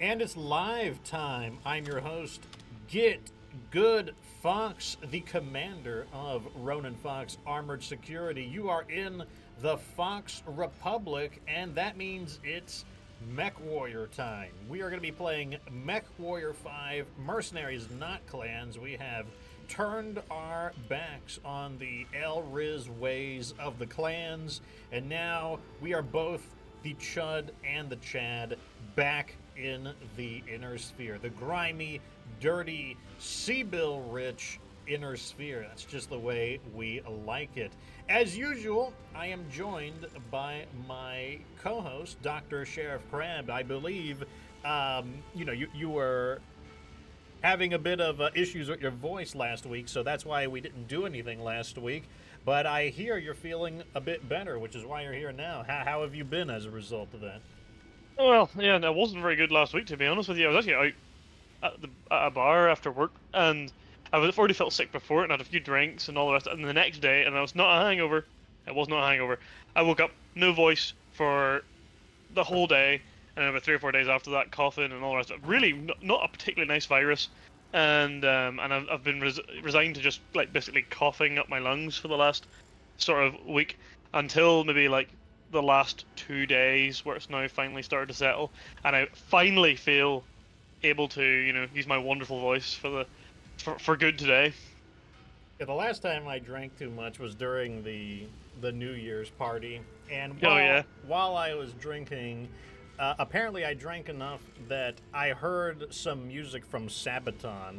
And it's live time. I'm your host, Get Good Fox, the commander of Ronin Fox Armored Security. You are in the Fox Republic, and that means it's MechWarrior time. We are going to be playing MechWarrior 5 Mercenaries, Not Clans. We have turned our backs on the El-Riz ways of the clans, and now we are both the Chud and the Chad back in the inner sphere. The grimy, dirty, Seabill-rich inner sphere. That's just the way we like it. As usual, I am joined by my co-host, Dr. Sheriff Crab. I believe, you were having a bit of issues with your voice last week, so that's why we didn't do anything last week. But I hear you're feeling a bit better, which is why you're here now. How have you been as a result of that? Well, yeah, no, it wasn't very good last week, to be honest with you. I was actually out at a bar after work, and I've already felt sick before it, and had a few drinks and all the rest. And the next day, and I was not a hangover. It was not a hangover. I woke up, no voice for the whole day, and about 3 or 4 days after that, coughing and all the rest. Really, not a particularly nice virus, and I've been resigned to just like basically coughing up my lungs for the last sort of week until maybe like the last 2 days, where it's now finally started to settle, and I finally feel able to, use my wonderful voice for good today. Yeah, the last time I drank too much was during the New Year's party, and while I was drinking, apparently I drank enough that I heard some music from Sabaton,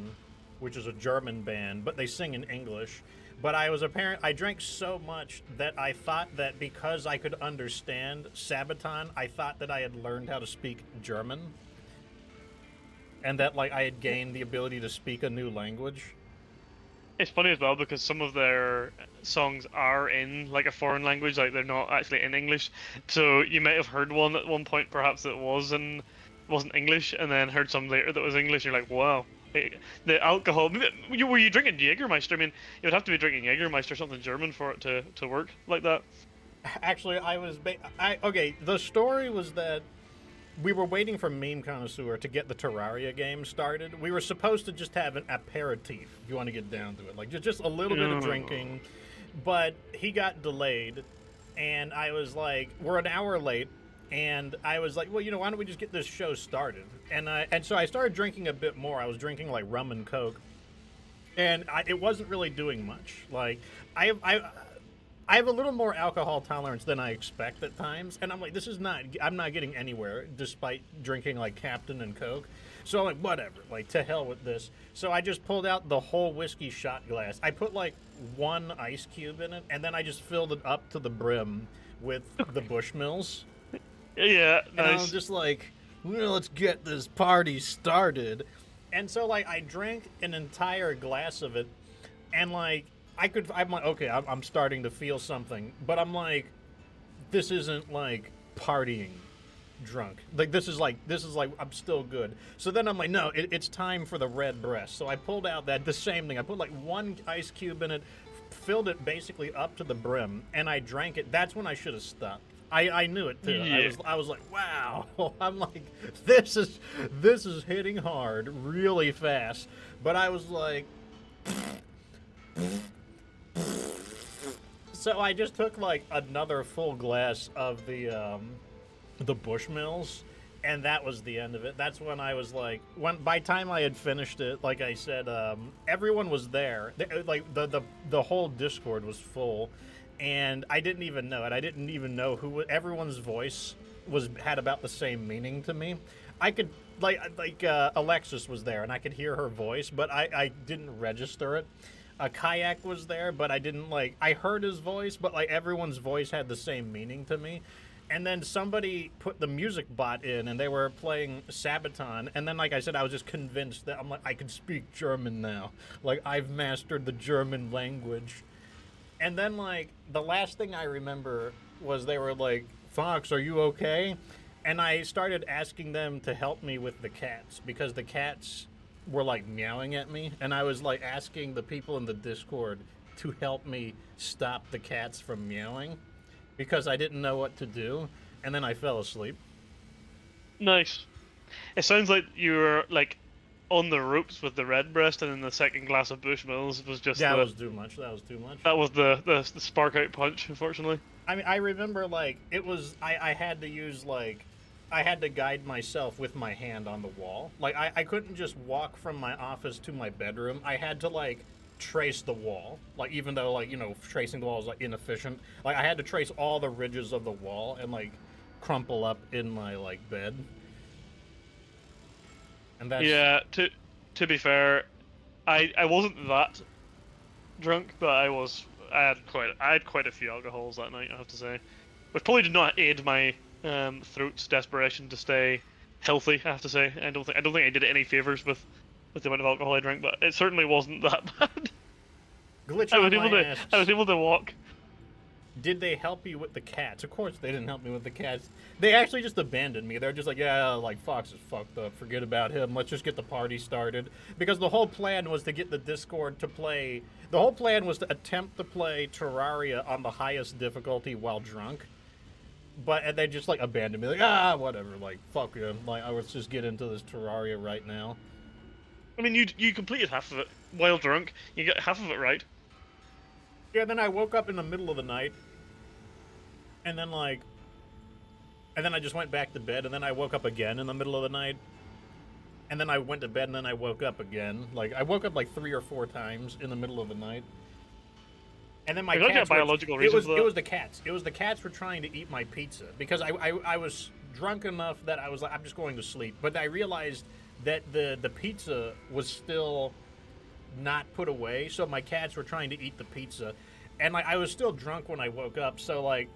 which is a German band, but they sing in English. But I drank so much that I thought that because I could understand Sabaton, I thought that I had learned how to speak German. And that, like, I had gained the ability to speak a new language. It's funny as well because some of their songs are in like a foreign language, like they're not actually in English. So you might have heard one at one point, perhaps that wasn't English, and then heard some later that was English. You're like, wow. The alcohol. Were you drinking Jägermeister? I mean, you would have to be drinking Jägermeister or something German for it to work like that. Actually, okay. The story was that we were waiting for Meme Connoisseur to get the Terraria game started. We were supposed to just have an aperitif, if you want to get down to it, like just a little bit of drinking. But he got delayed, and I was like, we're an hour late. And I was like, well, why don't we just get this show started? And so I started drinking a bit more. I was drinking like rum and Coke, and it wasn't really doing much. Like I have a little more alcohol tolerance than I expect at times, and I'm like, I'm not getting anywhere despite drinking like Captain and Coke. So I'm like, whatever, like to hell with this. So I just pulled out the whole whiskey shot glass. I put like one ice cube in it, and then I just filled it up to the brim with the Bushmills. Yeah, nice. And I was just like, well, let's get this party started. And so, like, I drank an entire glass of it, and, like, I'm like, okay, I'm starting to feel something. But I'm like, this isn't, like, partying drunk. Like, this is like, I'm still good. So then I'm like, no, it's time for the red breast. So I pulled out the same thing. I put, like, one ice cube in it, filled it basically up to the brim, and I drank it. That's when I should have stopped. I knew it too. Yeah. I was like, wow. I'm like, this is hitting hard really fast. But I was like, so I just took like another full glass of the Bushmills, and that was the end of it. That's when I was like, by time I had finished it, like I said, everyone was there. Like the whole Discord was full. And I didn't even know it. I didn't even know everyone's voice had about the same meaning to me. I could Alexis was there, and I could hear her voice, but I didn't register it. Kayak was there, but I didn't I heard his voice, but like everyone's voice had the same meaning to me. And then somebody put the music bot in, and they were playing Sabaton. And then, like I said, I was just convinced that I'm like, I can speak German now. Like, I've mastered the German language. And then, like, the last thing I remember was they were like, Fox, are you okay? And I started asking them to help me with the cats, because the cats were, like, meowing at me. And I was, like, asking the people in the Discord to help me stop the cats from meowing, because I didn't know what to do. And then I fell asleep. Nice. It sounds like you were like on the ropes with the red breast, and then the second glass of Bushmills was just That was too much. That was too much. that was the spark out punch, unfortunately. I mean, I remember like it was. I had to use like. I had to guide myself with my hand on the wall. Like I couldn't just walk from my office to my bedroom. I had to like trace the wall. Like even though like tracing the wall is like inefficient. Like I had to trace all the ridges of the wall and like crumple up in my like bed. And that's Yeah. To be fair, I wasn't that drunk, but I had quite a few alcohols that night, I have to say, which probably did not aid my throat's desperation to stay healthy. I have to say, I don't think I did it any favors with the amount of alcohol I drank, but it certainly wasn't that bad. glitch I on was able my to ass. I was able to walk. Did they help you with the cats? Of course they didn't help me with the cats. They actually just abandoned me. They're just like, yeah, like Fox is fucked up. Forget about him. Let's just get the party started. Because the whole plan was to get the Discord to play. The whole plan was to attempt to play Terraria on the highest difficulty while drunk. But they just like abandoned me. Like, whatever. Like, fuck you. Like, let's just get into this Terraria right now. I mean, you completed half of it while drunk. You got half of it right. Yeah, then I woke up in the middle of the night. And then I just went back to bed, and then I woke up again in the middle of the night. And then I went to bed, and then I woke up again. Like, I woke up like 3 or 4 times in the middle of the night. And then my There's cats like a biological reason for that. it was the cats. It was the cats were trying to eat my pizza. Because I was drunk enough that I was like, I'm just going to sleep. But I realized that the pizza was still not put away, so my cats were trying to eat the pizza. And like I was still drunk when I woke up, so like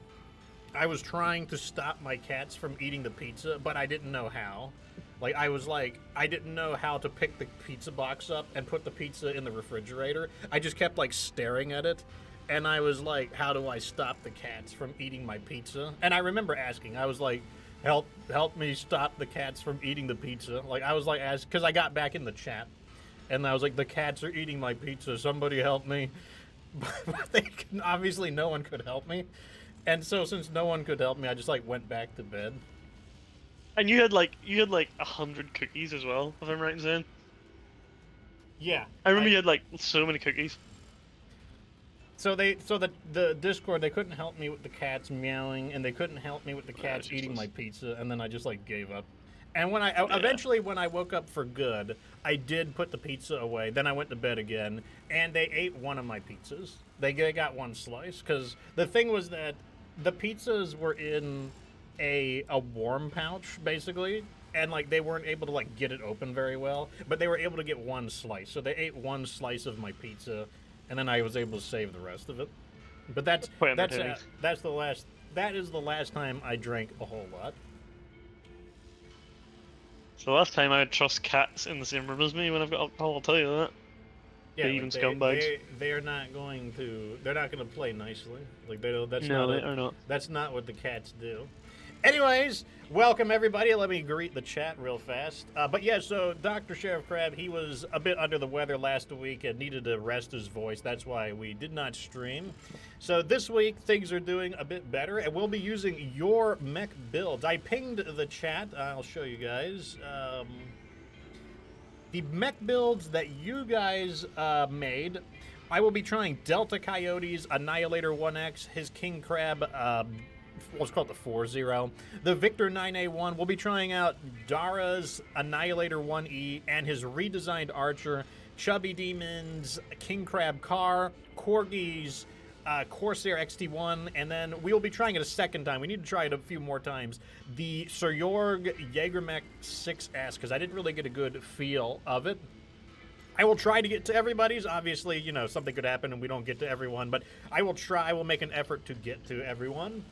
I was trying to stop my cats from eating the pizza, but I didn't know how. Like I didn't know how to pick the pizza box up and put the pizza in the refrigerator. I just kept like staring at it, and I was like, how do I stop the cats from eating my pizza? And I remember asking, I was like, help me stop the cats from eating the pizza. Like I was like, because I got back in the chat, and I was like, the cats are eating my pizza. Somebody help me. But obviously no one could help me. And so since no one could help me, I just like went back to bed. And you had like 100 cookies as well, if I'm right in saying. Yeah. I remember you had like so many cookies. So the Discord, they couldn't help me with the cats meowing, and they couldn't help me with the cats eating my pizza, and then I just like gave up. And when eventually when I woke up for good, I did put the pizza away. Then I went to bed again, and they ate one of my pizzas. They got one slice, because the thing was that the pizzas were in a warm pouch, basically, and like they weren't able to like get it open very well, but they were able to get one slice. So they ate one slice of my pizza, and then I was able to save the rest of it. But that is the last time I drank a whole lot. So last time I would trust cats in the same room as me when I've got alcohol, I'll tell you that. Yeah, They're even scumbags. They're not going to play nicely. Like they don't. They are not. That's not what the cats do. Anyways, welcome everybody. Let me greet the chat real fast. But yeah, so Dr. Sheriff Crab, he was a bit under the weather last week and needed to rest his voice. That's why we did not stream. So this week, things are doing a bit better, and we'll be using your mech builds. I pinged the chat. I'll show you guys. The mech builds that you guys made. I will be trying Delta Coyote's Annihilator 1X, his King Crab, what's called the 4-0. The Victor 9A1. We'll be trying out Dara's Annihilator 1E and his redesigned Archer, Chubby Demon's King Crab Car, Corgi's Corsair XT1, and then we will be trying it a second time. We need to try it a few more times. The Sir Jorg Jaegermech 6S, because I didn't really get a good feel of it. I will try to get to everybody's. Obviously, you know, something could happen and we don't get to everyone, but I will try. I will make an effort to get to everyone.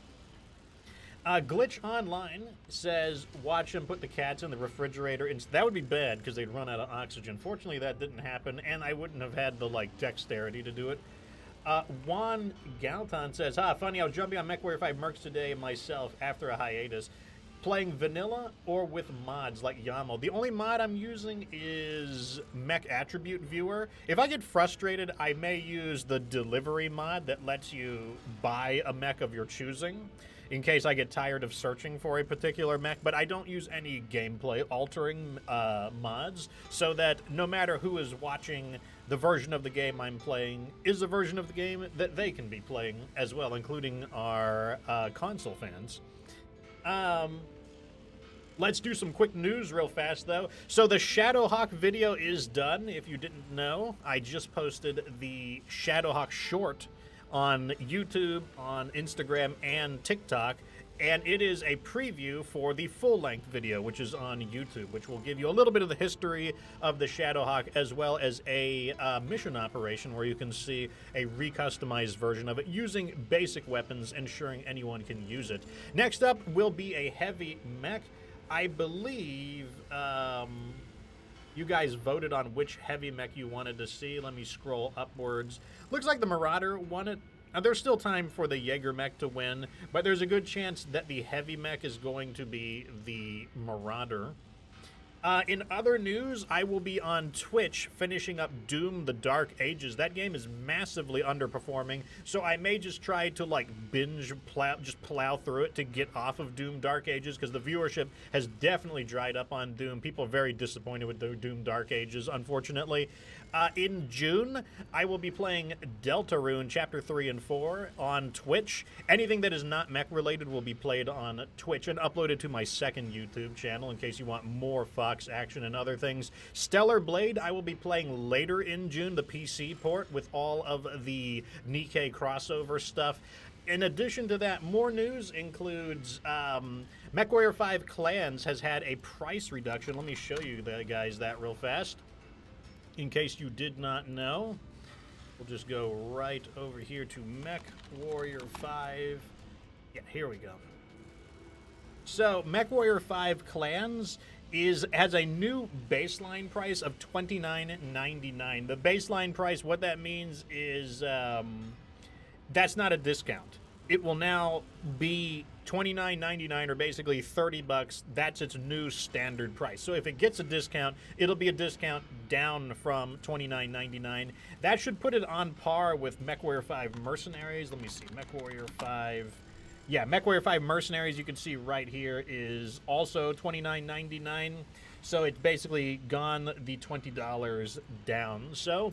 Glitch Online says, watch him put the cats in the refrigerator. And that would be bad because they'd run out of oxygen. Fortunately, that didn't happen, and I wouldn't have had the, like, dexterity to do it. Juan Galton says, funny, I was jumping on MechWarrior 5 Mercs today myself after a hiatus. Playing vanilla or with mods like Yamo. The only mod I'm using is Mech Attribute Viewer. If I get frustrated, I may use the delivery mod that lets you buy a mech of your choosing. in case I get tired of searching for a particular mech, but I don't use any gameplay altering mods, so that no matter who is watching, the version of the game I'm playing is a version of the game that they can be playing as well, including our console fans. Let's do some quick news real fast, though. So the Shadowhawk video is done, if you didn't know. I just posted the Shadowhawk short on YouTube, on Instagram, and TikTok, and it is a preview for the full-length video, which is on YouTube, which will give you a little bit of the history of the Shadowhawk, as well as a mission operation where you can see a recustomized version of it using basic weapons, ensuring anyone can use it. Next up will be a heavy mech. I believe you guys voted on which heavy mech you wanted to see. Let me scroll upwards. Looks like the Marauder won it. There's still time for the Jaeger mech to win, but there's a good chance that the heavy mech is going to be the Marauder. In other news, I will be on Twitch finishing up Doom: The Dark Ages. That game is massively underperforming, so I may just try to like plow through it to get off of Doom: Dark Ages, because the viewership has definitely dried up on Doom. People are very disappointed with the Doom: Dark Ages, unfortunately. In June, I will be playing Deltarune Chapter 3 and 4 on Twitch. Anything that is not mech related will be played on Twitch and uploaded to my second YouTube channel in case you want more Fox action and other things. Stellar Blade, I will be playing later in June, the PC port, with all of the Nikkei crossover stuff. In addition to that, more news includes MechWarrior 5 Clans has had a price reduction. Let me show you guys that real fast. In case you did not know, we'll just go right over here to MechWarrior 5. Yeah, here we go. So, MechWarrior 5 Clans has a new baseline price of $29.99. The baseline price, what that means is that's not a discount. It will now be $29.99, or basically $30. That's its new standard price. So if it gets a discount, it'll be a discount down from $29.99. That should put it on par with MechWarrior 5 Mercenaries. Let me see, MechWarrior 5. Yeah, MechWarrior 5 Mercenaries, you can see right here, is also $29.99. So it's basically gone the $20 down. So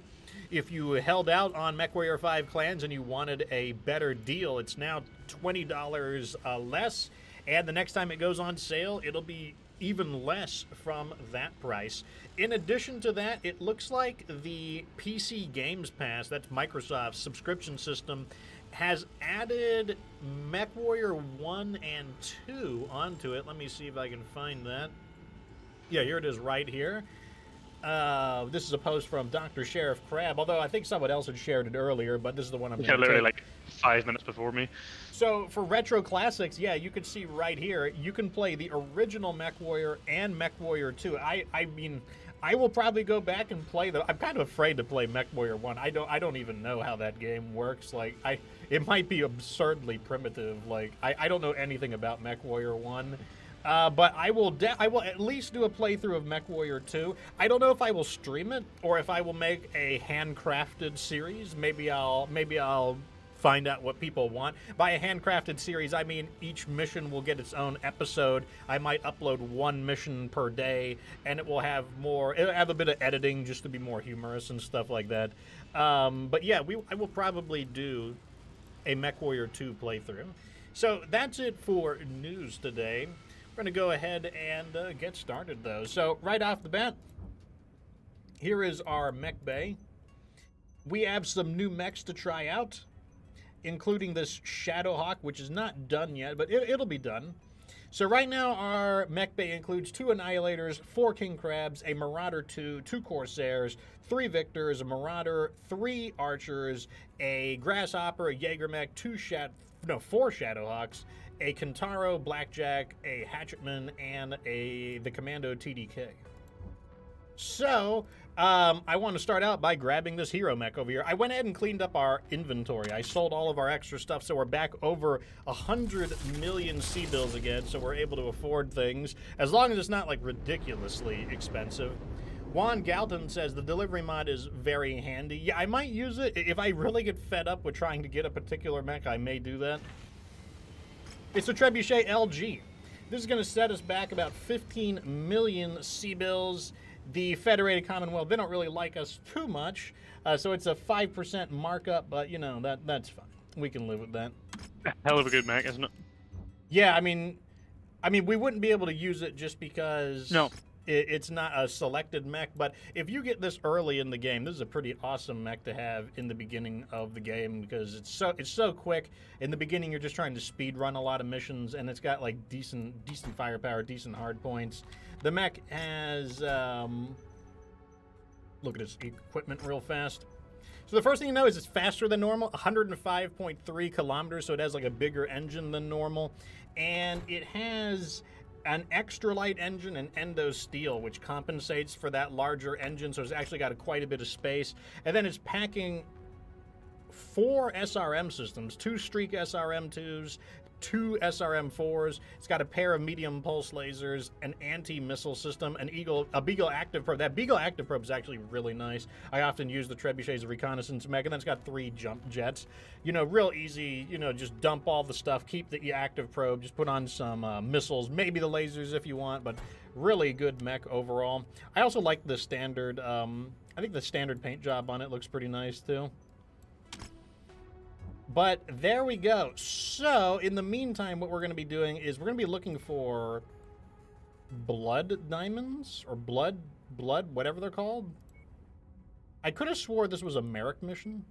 if you held out on MechWarrior 5 Clans and you wanted a better deal, it's now $20 less. And the next time it goes on sale, it'll be even less from that price. In addition to that, it looks like the PC Games Pass, that's Microsoft's subscription system, has added MechWarrior 1 and 2 onto it. Let me see if I can find that. Yeah, here it is right here. This is a post from Dr. Sheriff Crab, although I think someone else had shared it earlier, but this is the one I'm going to literally like 5 minutes before me. So for Retro Classics, yeah, you can see right here, you can play the original MechWarrior and MechWarrior 2. I mean, I will probably go back and play them. I'm kind of afraid to play MechWarrior 1. I don't even know how that game works. Like, it might be absurdly primitive. Like, I don't know anything about MechWarrior 1. But I will at least do a playthrough of MechWarrior 2. I don't know if I will stream it or if I will make a handcrafted series. Maybe I'll find out what people want. By a handcrafted series, I mean each mission will get its own episode. I might upload one mission per day, and it'll have a bit of editing just to be more humorous and stuff like that. But yeah, I will probably do a MechWarrior 2 playthrough. So that's it for news today. We're going to go ahead and get started, though. So right off the bat, here is our mech bay. We have some new mechs to try out, including this Shadowhawk, which is not done yet, but it'll be done. So right now, our mech bay includes 2 Annihilators, 4 King Crabs, a Marauder 2, 2 Corsairs, 3 Victors, a Marauder, 3 Archers, a Grasshopper, a Jaeger mech, 4 Shadowhawks, a Kentaro, Blackjack, a Hatchetman, and the Commando TDK. So, I want to start out by grabbing this hero mech over here. I went ahead and cleaned up our inventory. I sold all of our extra stuff, so we're back over 100 million C-bills again, so we're able to afford things, as long as it's not, like, ridiculously expensive. Juan Galton says the delivery mod is very handy. Yeah, I might use it. If I really get fed up with trying to get a particular mech, I may do that. It's a Trebuchet LG. This is going to set us back about 15 million C-bills. The Federated Commonwealth, they don't really like us too much, so it's a 5% markup, but, you know, that's fine. We can live with that. Hell of a good mech, isn't it? Yeah, I mean, we wouldn't be able to use it just because No. it's not a selected mech, but if you get this early in the game, this is a pretty awesome mech to have in the beginning of the game because it's so quick. In the beginning, you're just trying to speed run a lot of missions, and it's got like decent firepower, decent hard points. The mech has look at its equipment real fast. So the first thing you know is it's faster than normal, 105.3 kilometers, so it has like a bigger engine than normal. And it has an extra light engine and endo steel, which compensates for that larger engine, so it's actually got quite a bit of space. And then it's packing 4 SRM systems, 2 Streak SRM-2s, 2 SRM-4s. It's got a pair of medium pulse lasers, an anti-missile system, a Beagle active probe. That Beagle active probe is actually really nice. I often use the Trebuchet as a reconnaissance mech, and then it's got 3 jump jets. You know, real easy, you know, just dump all the stuff, keep the active probe, just put on some missiles, maybe the lasers if you want, but really good mech overall. I also like the standard, I think the standard paint job on it looks pretty nice too. But there we go. So, in the meantime, what we're going to be doing is we're going to be looking for blood diamonds or blood, whatever they're called. I could have swore this was a Merrick mission.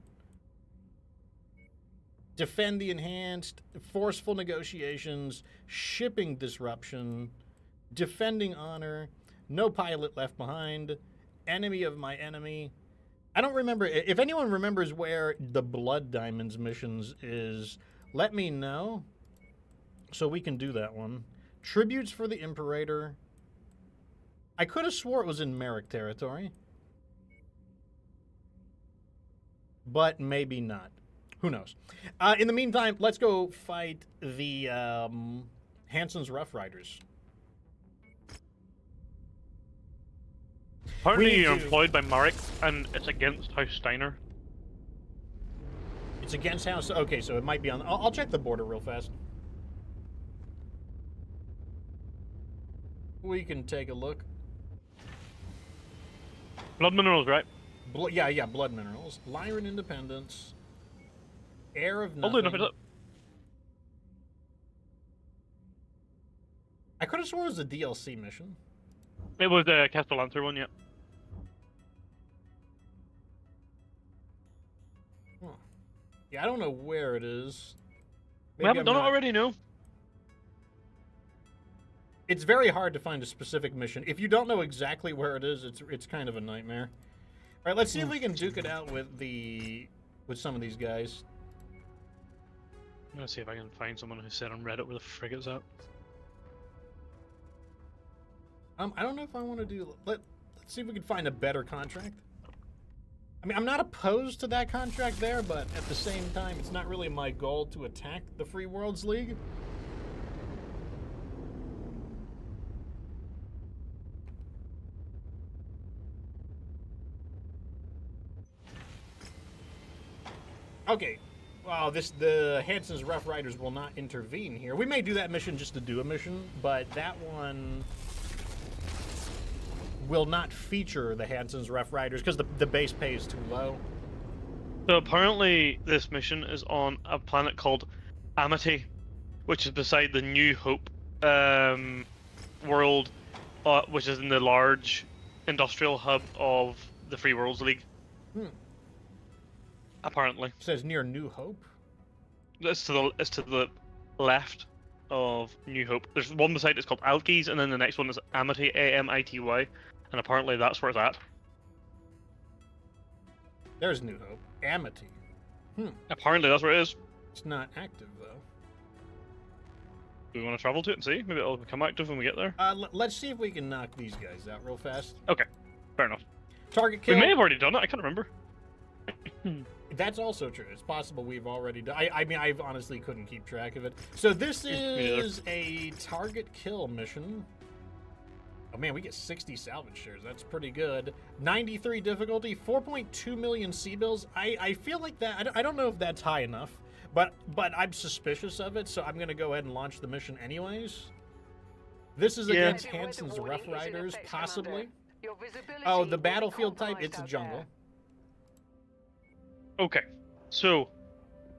Defend the enhanced, forceful negotiations, shipping disruption, defending honor, no pilot left behind, enemy of my enemy. I don't remember. If anyone remembers where the Blood Diamonds missions is, let me know so we can do that one. Tributes for the Imperator. I could have swore it was in Merrick territory. But maybe not. Who knows? In the meantime, let's go fight the Hansen's Rough Riders. Apparently you're employed by Marek, and it's against House Steiner. It's against House... Okay, so it might be on... I'll check the border real fast. We can take a look. Blood minerals, right? Yeah, blood minerals. Lyran Independence. Heir of Nothing. I'll do enough. I could have sworn it was a DLC mission. It was a Castellancer one, yeah. Yeah, I don't know where it is. We haven't done it already, no? It's very hard to find a specific mission. If you don't know exactly where it is, it's kind of a nightmare. All right, let's see if we can duke it out with some of these guys. I'm gonna see if I can find someone who said on Reddit where the frigate's at. I don't know if I want to do... Let's see if we can find a better contract. I mean, I'm not opposed to that contract there, but at the same time, it's not really my goal to attack the Free Worlds League. Okay. Wow, the Hansen's Rough Riders will not intervene here. We may do that mission just to do a mission, but that one will not feature the Hansen's Rough Riders because the base pay is too low. So apparently this mission is on a planet called Amity, which is beside the New Hope world, which is in the large industrial hub of the Free Worlds League. Apparently. It says near New Hope? It's to the left of New Hope. There's one beside it's called Alkes, and then the next one is Amity, A-M-I-T-Y, and apparently that's where it's at. There's New Hope. Amity. Apparently that's where it is. It's not active, though. Do we want to travel to it and see? Maybe it'll become active when we get there? Let's see if we can knock these guys out real fast. Okay, fair enough. Target kill. We may have already done it, I can't remember. That's also true. It's possible we've already done. I mean, I honestly couldn't keep track of it. So this is a target kill mission. Oh man, we get 60 salvage shares. That's pretty good. 93 difficulty, 4.2 million C-bills. I feel like that. I don't know if that's high enough, But I'm suspicious of it, so I'm gonna go ahead and launch the mission anyways. This is Yeah. against Hansen's Rough Riders, possibly. Oh, the battlefield type, it's a jungle. Okay, so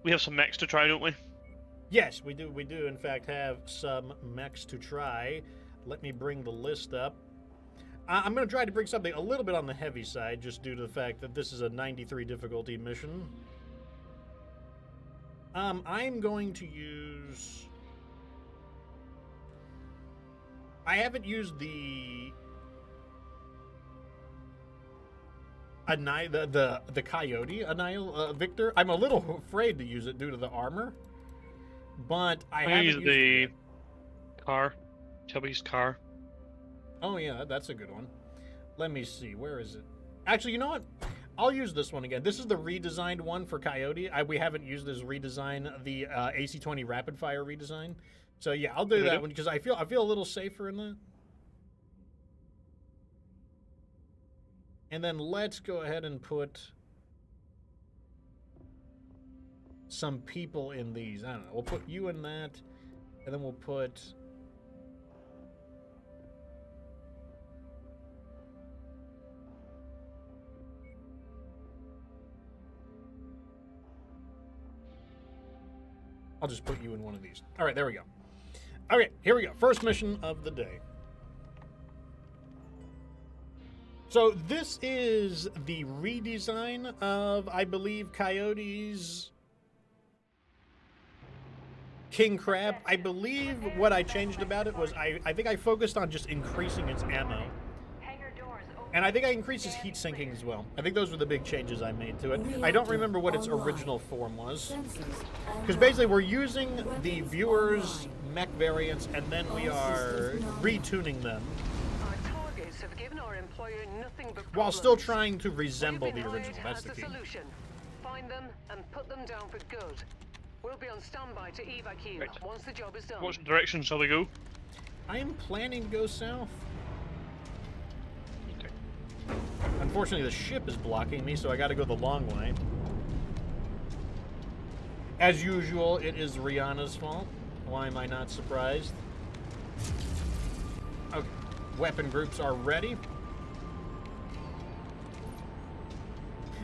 we have some mechs to try, don't we? Yes, we do. We do, in fact, have some mechs to try. Let me bring the list up. I'm going to try to bring something a little bit on the heavy side, just due to the fact that this is a 93 difficulty mission. I'm going to use... I haven't used the Coyote Victor. I'm a little afraid to use it due to the armor, but I haven't used the car, Chubby's car. Oh yeah, that's a good one. Let me see, where is it? Actually, you know what? I'll use this one again. This is the redesigned one for Coyote. We haven't used this redesign, the AC-20 Rapid Fire redesign. So yeah, I'll do that one because I feel a little safer in that. And then let's go ahead and put some people in these. I don't know. We'll put you in that, and then we'll put... I'll just put you in one of these. All right, there we go. Okay, here we go. First mission of the day. So this is the redesign of, I believe, Coyote's King Crab. I believe what I changed about it was I think I focused on just increasing its ammo. And I think I increased its heat sinking as well. I think those were the big changes I made to it. I don't remember what its original form was. Because basically we're using the viewer's mech variants and then we are retuning them. While still trying to resemble the original. That's the key. Find them and put them down for good. We'll be on standby to evacuate once the job is done. What direction shall we go? I am planning to go south. Unfortunately, the ship is blocking me, so I gotta go the long way. As usual, it is Rihanna's fault. Why am I not surprised? Okay, weapon groups are ready.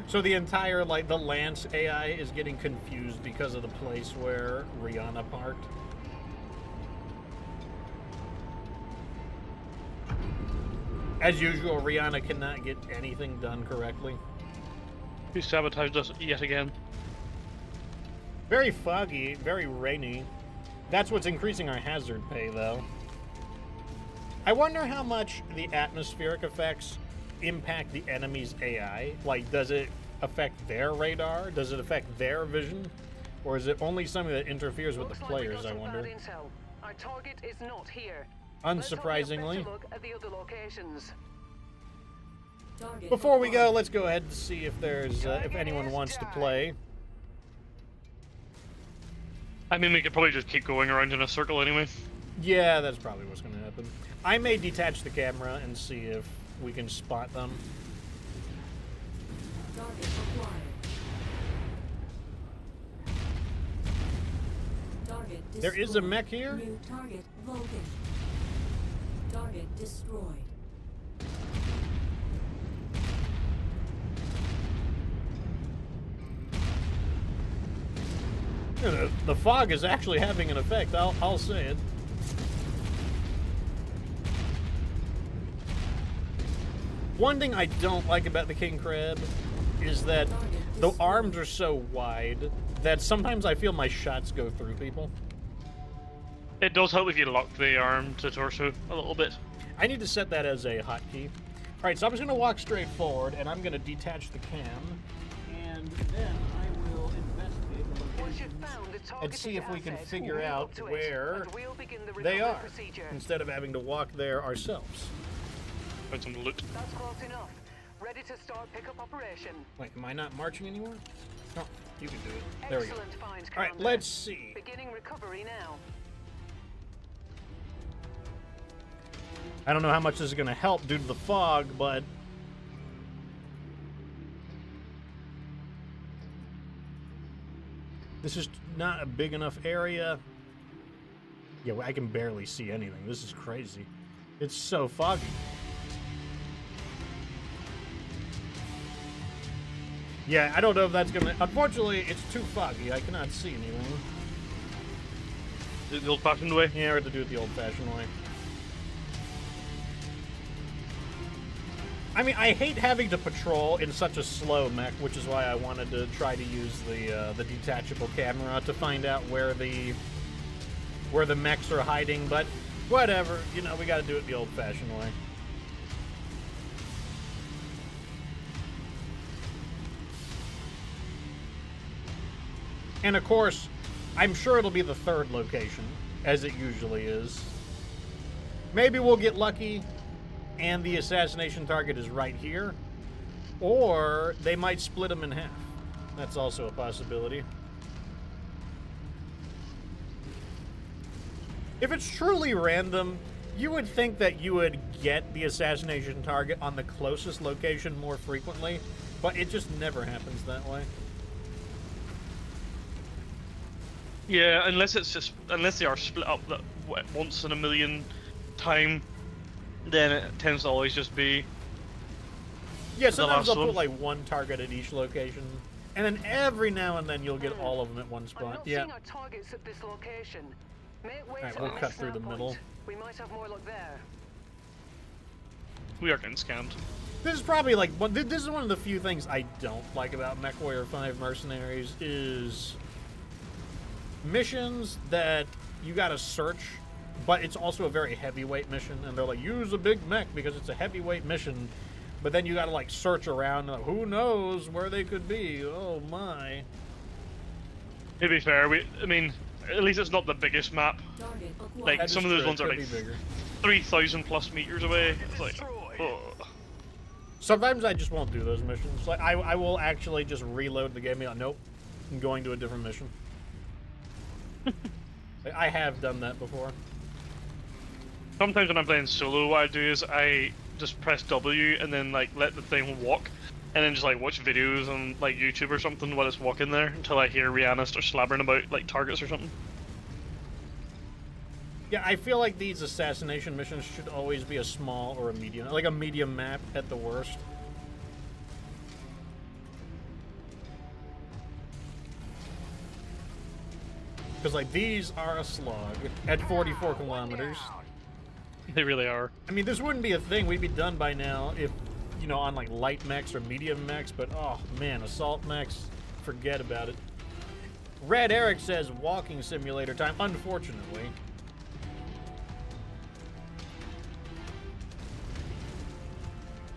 So the entire, like, the Lance AI is getting confused because of the place where Rihanna parked. As usual, Rihanna cannot get anything done correctly. Who sabotaged us yet again? Very foggy, very rainy. That's what's increasing our hazard pay, though. I wonder how much the atmospheric effects impact the enemy's AI. Like, does it affect their radar? Does it affect their vision? Or is it only something that interferes with the players, I wonder? Our target is not here. Unsurprisingly. Look at the other locations. Before we go, let's go ahead and see if there's if anyone wants to play. I mean, we could probably just keep going around in a circle anyway. Yeah, that's probably what's going to happen. I may detach the camera and see if we can spot them. Target acquired. Target destroyed. There is a mech here? New target Vulcan. Target destroyed. Yeah, the fog is actually having an effect, I'll say it. One thing I don't like about the King Crab is that the arms are so wide that sometimes I feel my shots go through people. It does help if you lock the arm to torso a little bit. I need to set that as a hotkey. Alright, so I'm just going to walk straight forward, and I'm going to detach the cam, and then I will investigate the locations and see if we can figure out where they are, instead of having to walk there ourselves. Find some loot. That's close enough. Ready to start pickup operation. Wait, am I not marching anymore? No, you can do it. There we go. Excellent find, Alright, Commander. let's see. Beginning recovery now. I don't know how much this is going to help due to the fog, but... This is not a big enough area. Yeah, I can barely see anything. This is crazy. It's so foggy. Yeah, I don't know if that's gonna... Unfortunately, it's too foggy. I cannot see anything. The old-fashioned way. Yeah, we have to do it the old-fashioned way. I mean, I hate having to patrol in such a slow mech, which is why I wanted to try to use the detachable camera to find out where the mechs are hiding. But whatever, you know, we got to do it the old-fashioned way. And of course, I'm sure it'll be the third location, as it usually is. Maybe we'll get lucky and the assassination target is right here, or they might split them in half. That's also a possibility. If it's truly random, you would think that you would get the assassination target on the closest location more frequently, but it just never happens that way. Yeah, unless they are split up that once in a million time, then it tends to always just be. Yeah, sometimes last they'll put one. like one target at each location, and then every now and then you'll get all of them at one I'm spot. not Yeah. seeing our targets at this location. Make way Alright, for we'll the cut next through the nav middle. point. We might have more luck there. We are getting scammed. This is probably like this is one of the few things I don't like about MechWarrior 5 Mercenaries is missions that you gotta search, but it's also a very heavyweight mission, and they're like, use a big mech because it's a heavyweight mission, but then you gotta like search around, and like, who knows where they could be? Oh my. To be fair, I mean, at least it's not the biggest map. Target acquired. Like That is some of those true, ones it are could like be bigger. 3,000 plus meters away. It's like, oh. Sometimes I just won't do those missions. Like I will actually just reload the game. And be like, nope, I'm going to a different mission. I have done that before. Sometimes when I'm playing solo, what I do is I just press W and then like let the thing walk, and then just like watch videos on like YouTube or something while it's walking there until I hear Rihanna start slabbering about like targets or something. Yeah, I feel like these assassination missions should always be a small or a medium, like a medium map at the worst. Because like these are a slog at 44 kilometers. They really are. I mean, this wouldn't be a thing. We'd be done by now if, you know, on like light mechs or medium mechs. But oh man, assault mechs, forget about it. Red Eric says walking simulator time. Unfortunately.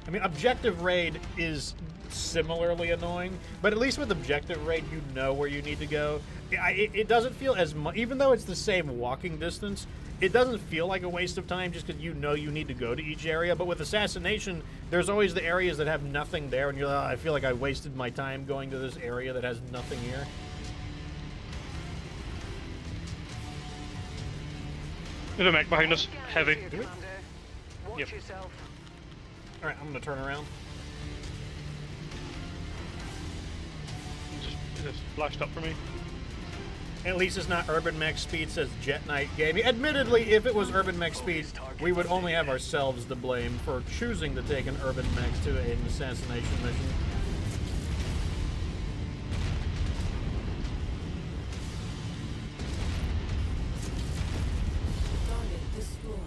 I mean, objective raid is similarly annoying, but at least with objective raid, you know where you need to go. It doesn't feel as much, even though it's the same walking distance, it doesn't feel like a waste of time just because you know you need to go to each area. But with assassination, there's always the areas that have nothing there, and you're like, oh, I feel like I wasted my time going to this area that has nothing here. There's a mech behind us, heavy. Here, Commander. Watch Yep. yourself. All right, I'm gonna turn around. Just flashed up for me. At least it's not Urban Mech Speed, says Jet Knight Gaming. Admittedly, if it was Urban Mech Speed, we would only have ourselves to blame for choosing to take an Urban Mech to an assassination mission. Target destroyed.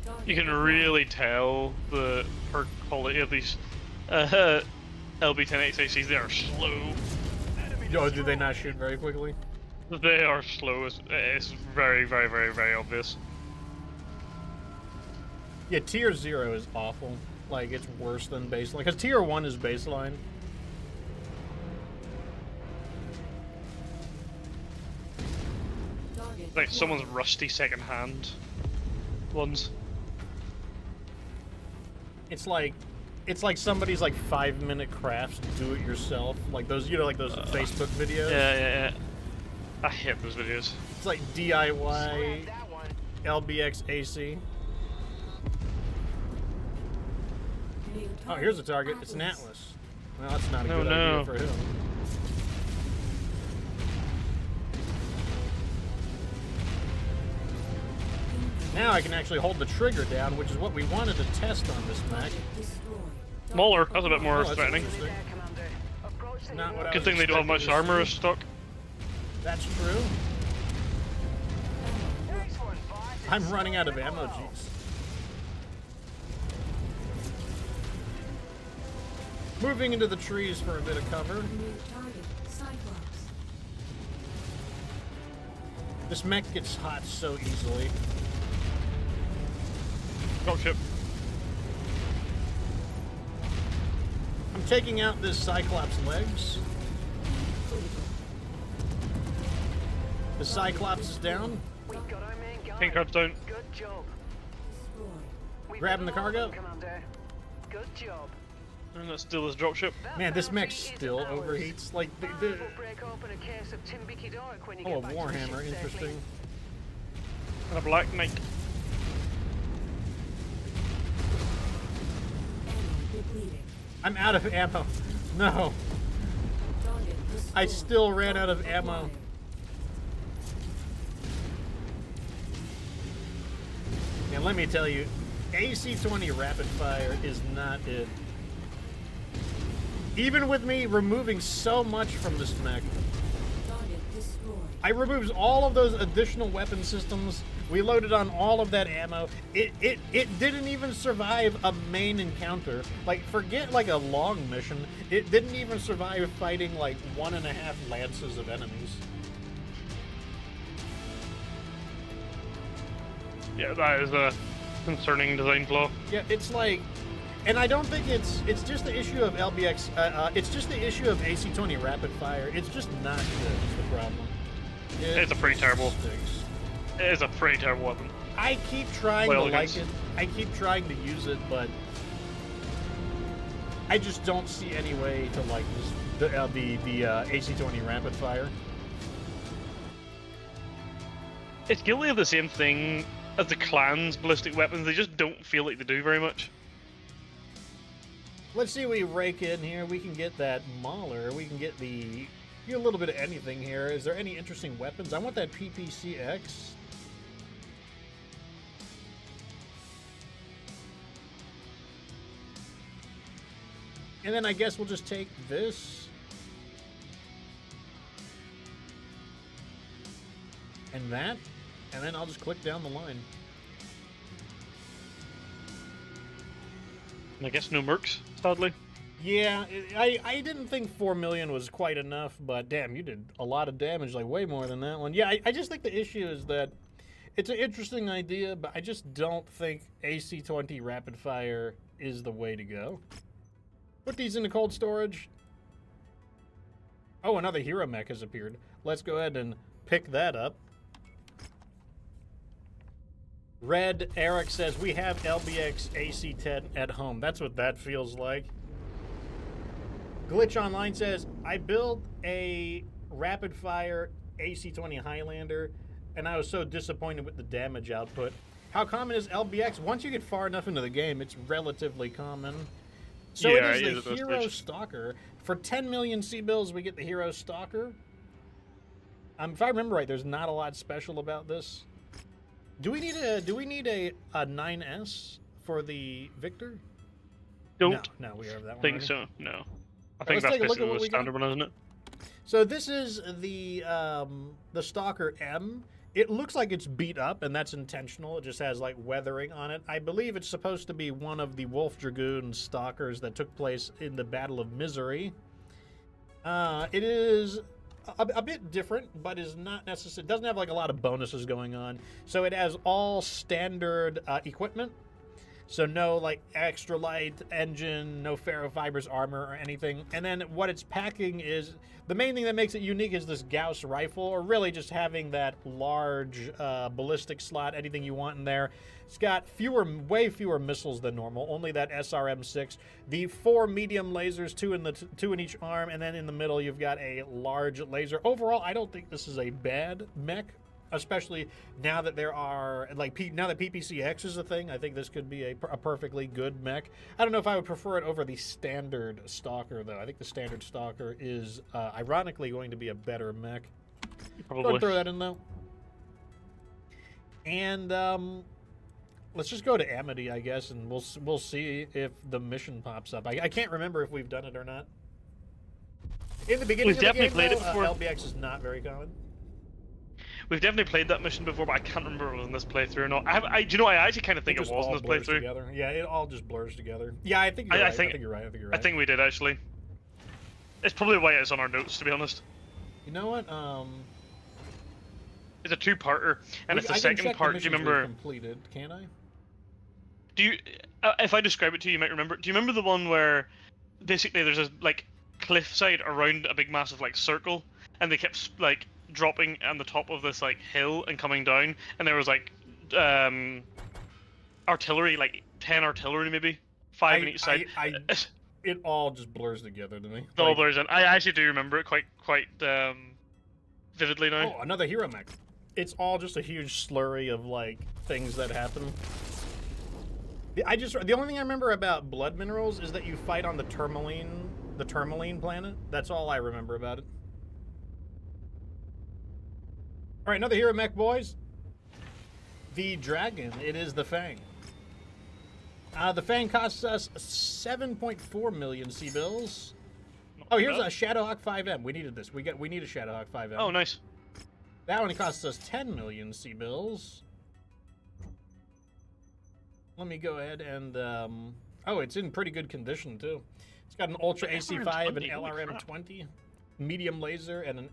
Target You can acquired. really tell the perk quality of these LB-10XACs. They are slow. Oh, did they not shoot very quickly? They are slow. It's very, very, very, very obvious. Yeah, Tier 0 is awful. Like, it's worse than baseline. Because Tier 1 is baseline. Target Like acquired. someone's rusty second-hand ones. It's like somebody's like 5-minute crafts, do it yourself. Like those, you know, like those Facebook videos. Yeah. I hate those videos. It's like DIY LBX AC. New Oh, here's a target. It's an Atlas. Well, that's not a Oh, good no. idea for him. Now I can actually hold the trigger down, which is what we wanted to test on this mech. Destroyed. Smaller. That's a bit more Oh, that's threatening. interesting. There, Commander. Approach the Not what I Good was thing they don't have much expecting to armor see. stock. That's true. Nice one, boss. I'm running out of ammo, jeez. Moving into the trees for a bit of cover. New target. Cyclops. This mech gets hot so easily. Dropship. I'm taking out this Cyclops legs. The Cyclops is down. We've got our main guy. Pink card's down. Good job. Destroyed. We've Grabbing got the all of cargo? them, Commander. Good job. And that's still his dropship. That Man, this mech bounty is still ours. overheats. Like, We'll break open a case of Timbiki Dark when you oh, get a back to the Warhammer, ship safely. interesting. And a black knight. Ammo depleted. I'm out of ammo. No, Target destroyed. I still ran out of Target ammo. acquired. And let me tell you, AC-20 rapid fire is not it. Even with me removing so much from this mech, Target destroyed. I removed all of those additional weapon systems. We loaded on all of that ammo. It didn't even survive a main encounter. Like, forget like a long mission. It didn't even survive fighting like 1.5 lances of enemies. Yeah, that is a concerning design flaw. Yeah, it's like, and I don't think it's just the issue of LBX. It's just the issue of AC-20 rapid fire. It's just not good. Is the problem. It's a pretty terrible. Stinks. It is a pretty terrible weapon. I keep trying Well, to like it's- it. I keep trying to use it, but I just don't see any way to like this, the AC-20 rapid fire. It's guilty of the same thing as the clan's ballistic weapons. They just don't feel like they do very much. Let's see what we rake in here. We can get that Mauler. We can get a little bit of anything here. Is there any interesting weapons? I want that PPCX. And then I guess we'll just take this. And that. And then I'll just click down the line. And I guess no mercs, sadly. Yeah, I didn't think 4 million was quite enough, but damn, you did a lot of damage, like way more than that one. Yeah, I just think the issue is that it's an interesting idea, but I just don't think AC-20 rapid fire is the way to go. Put these into cold storage. Oh, another hero mech has appeared. Let's go ahead and pick that up. Red Eric says, we have LBX AC-10 at home. That's what that feels like. Glitch Online says, I built a rapid-fire AC-20 Highlander, and I was so disappointed with the damage output. How common is LBX? Once you get far enough into the game, it's relatively common. So Yeah, it it is is the at this Hero stage. Stalker. For 10 million C-bills, we get the Hero Stalker. If I remember right, there's not a lot special about this. Do we need a 9S for the Victor? Don't No, we have that one. think already. so, no. I let's think that's take a look at basically what the we got. standard one, isn't it? So this is the Stalker M. It looks like it's beat up, and that's intentional. It just has like weathering on it. I believe it's supposed to be one of the Wolf Dragoon Stalkers that took place in the Battle of Misery. It is a bit different, but is not necessary. It doesn't have like a lot of bonuses going on. So it has all standard equipment. So no like extra light engine, no ferrofibers armor or anything. And then what it's packing is, the main thing that makes it unique is this Gauss rifle, or really just having that large ballistic slot, anything you want in there. It's got way fewer missiles than normal, only that SRM-6. The 4 medium lasers, two in each arm, and then in the middle you've got a large laser. Overall, I don't think this is a bad mech. Especially now that there are, now that PPCX is a thing, I think this could be a perfectly good mech. I don't know if I would prefer it over the standard Stalker, though. I think the standard Stalker is, ironically, going to be a better mech. Go Probably. ahead and throw that in, though. And, let's just go to Amity, I guess, and we'll see if the mission pops up. I can't remember if we've done it or not. In the beginning We've of the definitely game, played though, it before. LBX is not very common. We've definitely played that mission before, but I can't remember if it was in this playthrough or not. Do you know? I actually kind of think it just was in all this blurs playthrough. together. Yeah, it all just blurs together. Yeah, I think you're right. I think you're right. I think we did actually. It's probably why it's on our notes, to be honest. You know what? It's a two-parter, and it's the second part. Do you remember? Completed? Can I? Do you? If I describe it to you, you might remember. Do you remember the one where basically there's a like cliffside around a big massive like circle, and they kept like dropping on the top of this like hill and coming down, and there was like artillery, like 10 artillery maybe, 5 on each side. It all just blurs together to me. It all blurs in. I actually do remember it quite vividly now. Oh, another hero mech. It's all just a huge slurry of like things that happen. The only thing I remember about blood minerals is that you fight on the tourmaline planet. That's all I remember about it. All right, another hero mech, boys. The dragon. It is the Fang. The Fang costs us 7.4 million C-bills. Oh, here's a Shadowhawk 5M. We needed this. We need a Shadowhawk 5M. Oh, nice. That one costs us 10 million C-bills. Let me go ahead and oh, it's in pretty good condition too. It's got an Ultra AC5, an LRM-20, medium laser, and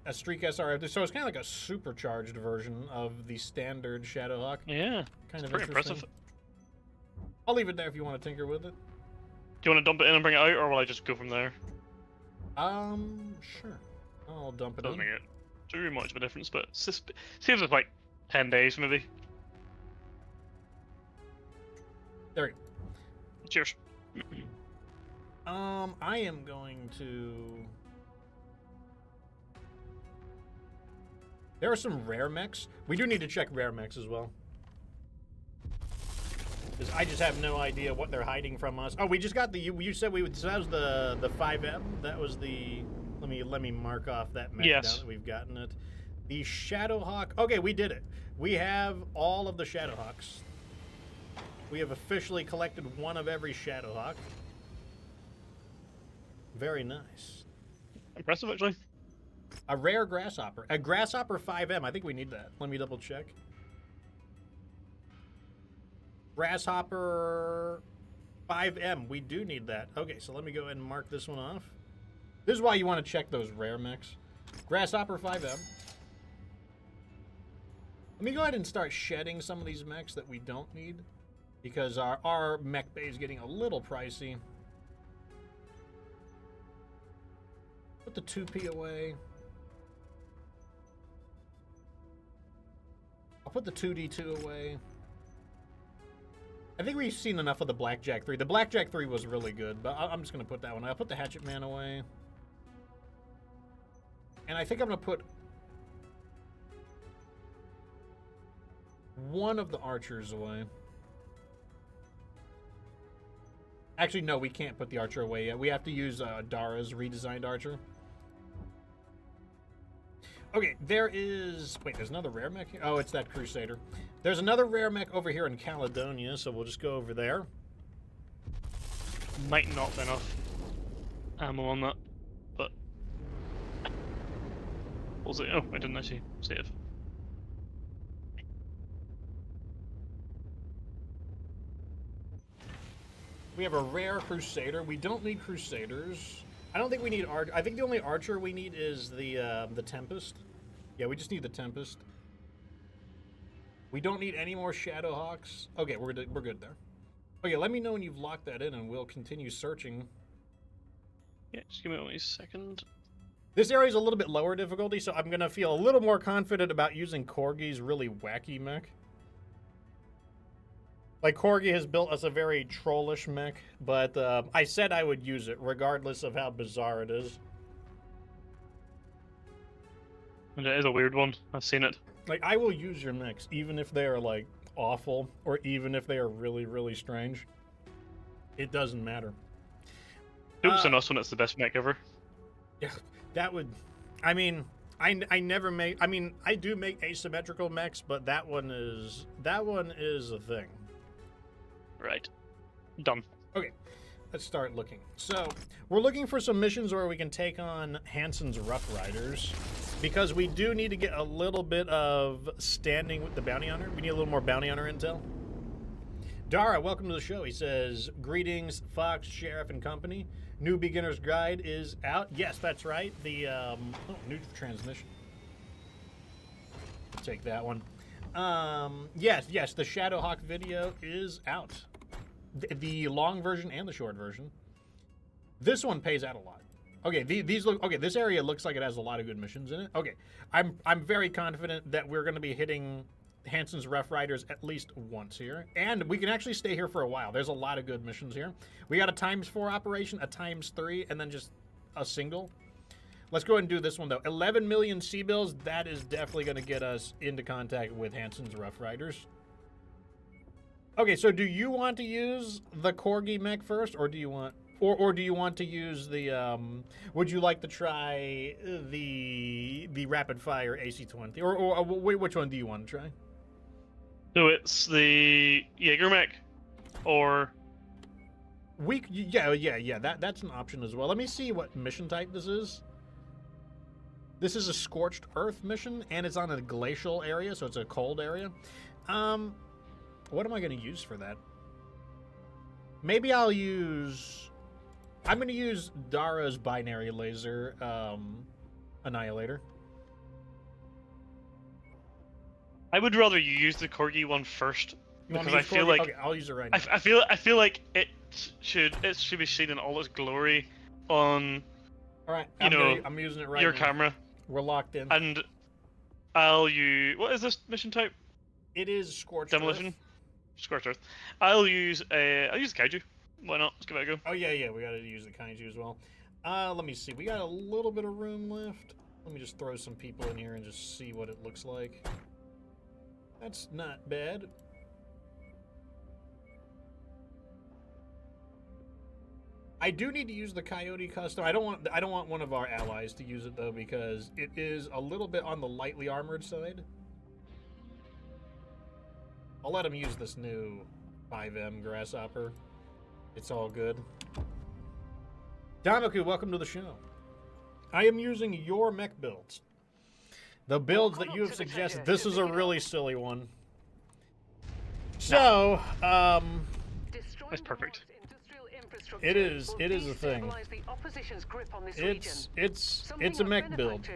a Streak SR. So it's kind of like a supercharged version of the standard Shadowhawk. Yeah, kind of pretty impressive. I'll leave it there if you want to tinker with it. Do you want to dump it in and bring it out, or will I just go from there? Sure. I'll dump it in. Doesn't make it too much of a difference, but saves us like 10 days maybe. There we go. Cheers. I am going to... There are some rare mechs. We do need to check rare mechs as well. Because I just have no idea what they're hiding from us. Oh, we just got the... You said we would... So that was the 5M. That was the... Let me mark off that mech down that we've gotten it. The Shadowhawk... Okay, we did it. We have all of the Shadowhawks. We have officially collected one of every Shadowhawk. Very nice. Impressive, actually. A rare Grasshopper. A Grasshopper 5M. I think we need that. Let me double check. Grasshopper 5M. We do need that. Okay, so let me go ahead and mark this one off. This is why you want to check those rare mechs. Grasshopper 5M. Let me go ahead and start shedding some of these mechs that we don't need, because our mech bay is getting a little pricey. Put the 2P away. I'll put the 2D2 away. I think we've seen enough of the Blackjack 3. The Blackjack 3 was really good, but I'm just going to put that one. I'll put the Hatchet Man away. And I think I'm going to put one of the archers away. Actually, no, we can't put the archer away yet. We have to use Dara's redesigned archer. Okay, there is... Wait, there's another rare mech here? Oh, it's that Crusader. There's another rare mech over here in Caledonia, so we'll just go over there. Might not be enough ammo on that, but... What was it? Oh, I didn't actually save. We have a rare Crusader. We don't need Crusaders. I don't think we need Archer. I think the only Archer we need is the Tempest. Yeah, we just need the Tempest. We don't need any more Shadowhawks. Okay, we're good there. Okay, let me know when you've locked that in, and we'll continue searching. Yeah, just give me 1 second. This area is a little bit lower difficulty, so I'm going to feel a little more confident about using Corgi's really wacky mech. Like, Corgi has built us a very trollish mech, but I said I would use it, regardless of how bizarre it is. And it is a weird one. I've seen it. Like, I will use your mechs, even if they are, like, awful, or even if they are really, really strange. It doesn't matter. Oops, on us when it's the best mech ever. Yeah, that would... I mean, I never make... I mean, I do make asymmetrical mechs, but that one is a thing. Right. Done. Okay, let's start looking. So, we're looking for some missions where we can take on Hansen's Rough Riders, because we do need to get a little bit of standing with the bounty hunter. We need a little more bounty hunter intel. Dara, welcome to the show. He says, greetings, Fox, Sheriff, and company. New Beginner's Guide is out. Yes, that's right. The, new transmission. Take that one. Yes, the Shadowhawk video is out. The long version and the short version. This one pays out a lot. Okay, these look okay. This area looks like it has a lot of good missions in it. Okay, I'm very confident that we're going to be hitting Hansen's Rough Riders at least once here, and we can actually stay here for a while. There's a lot of good missions here. We got a ×4 operation, a ×3, and then just a single. Let's go ahead and do this one though. 11 million C-bills. That is definitely going to get us into contact with Hansen's Rough Riders. Okay, so do you want to use the Corgi mech first, or do you want, or do you want to use the? Would you like to try the rapid fire AC-20, or which one do you want to try? So it's the Jaeger mech, or yeah. That's an option as well. Let me see what mission type this is. This is a scorched earth mission, and it's on a glacial area, so it's a cold area. What am I going to use for that? Maybe I'll use... I'm going to use Dara's binary laser annihilator. I would rather you use the Corgi one first, because I feel like okay, I'll use it right now. I feel like it should be seen in all its glory on All right, I'm using it right your now. camera. We're locked in. And I'll use... What is this mission type? It is scorched Demolition? earth. Scorched Earth. I'll use Kaiju. Why not? Let's give it a go. Oh yeah, we got to use the Kaiju as well. Let me see. We got a little bit of room left. Let me just throw some people in here and just see what it looks like. That's not bad. I do need to use the Coyote custom. I don't want one of our allies to use it though, because it is a little bit on the lightly armored side. I'll let him use this new 5M Grasshopper. It's all good. Damaku, welcome to the show. I am using your mech builds. The builds that you have suggested. This is a really silly one. So, That's perfect. It is a thing. It's a mech build.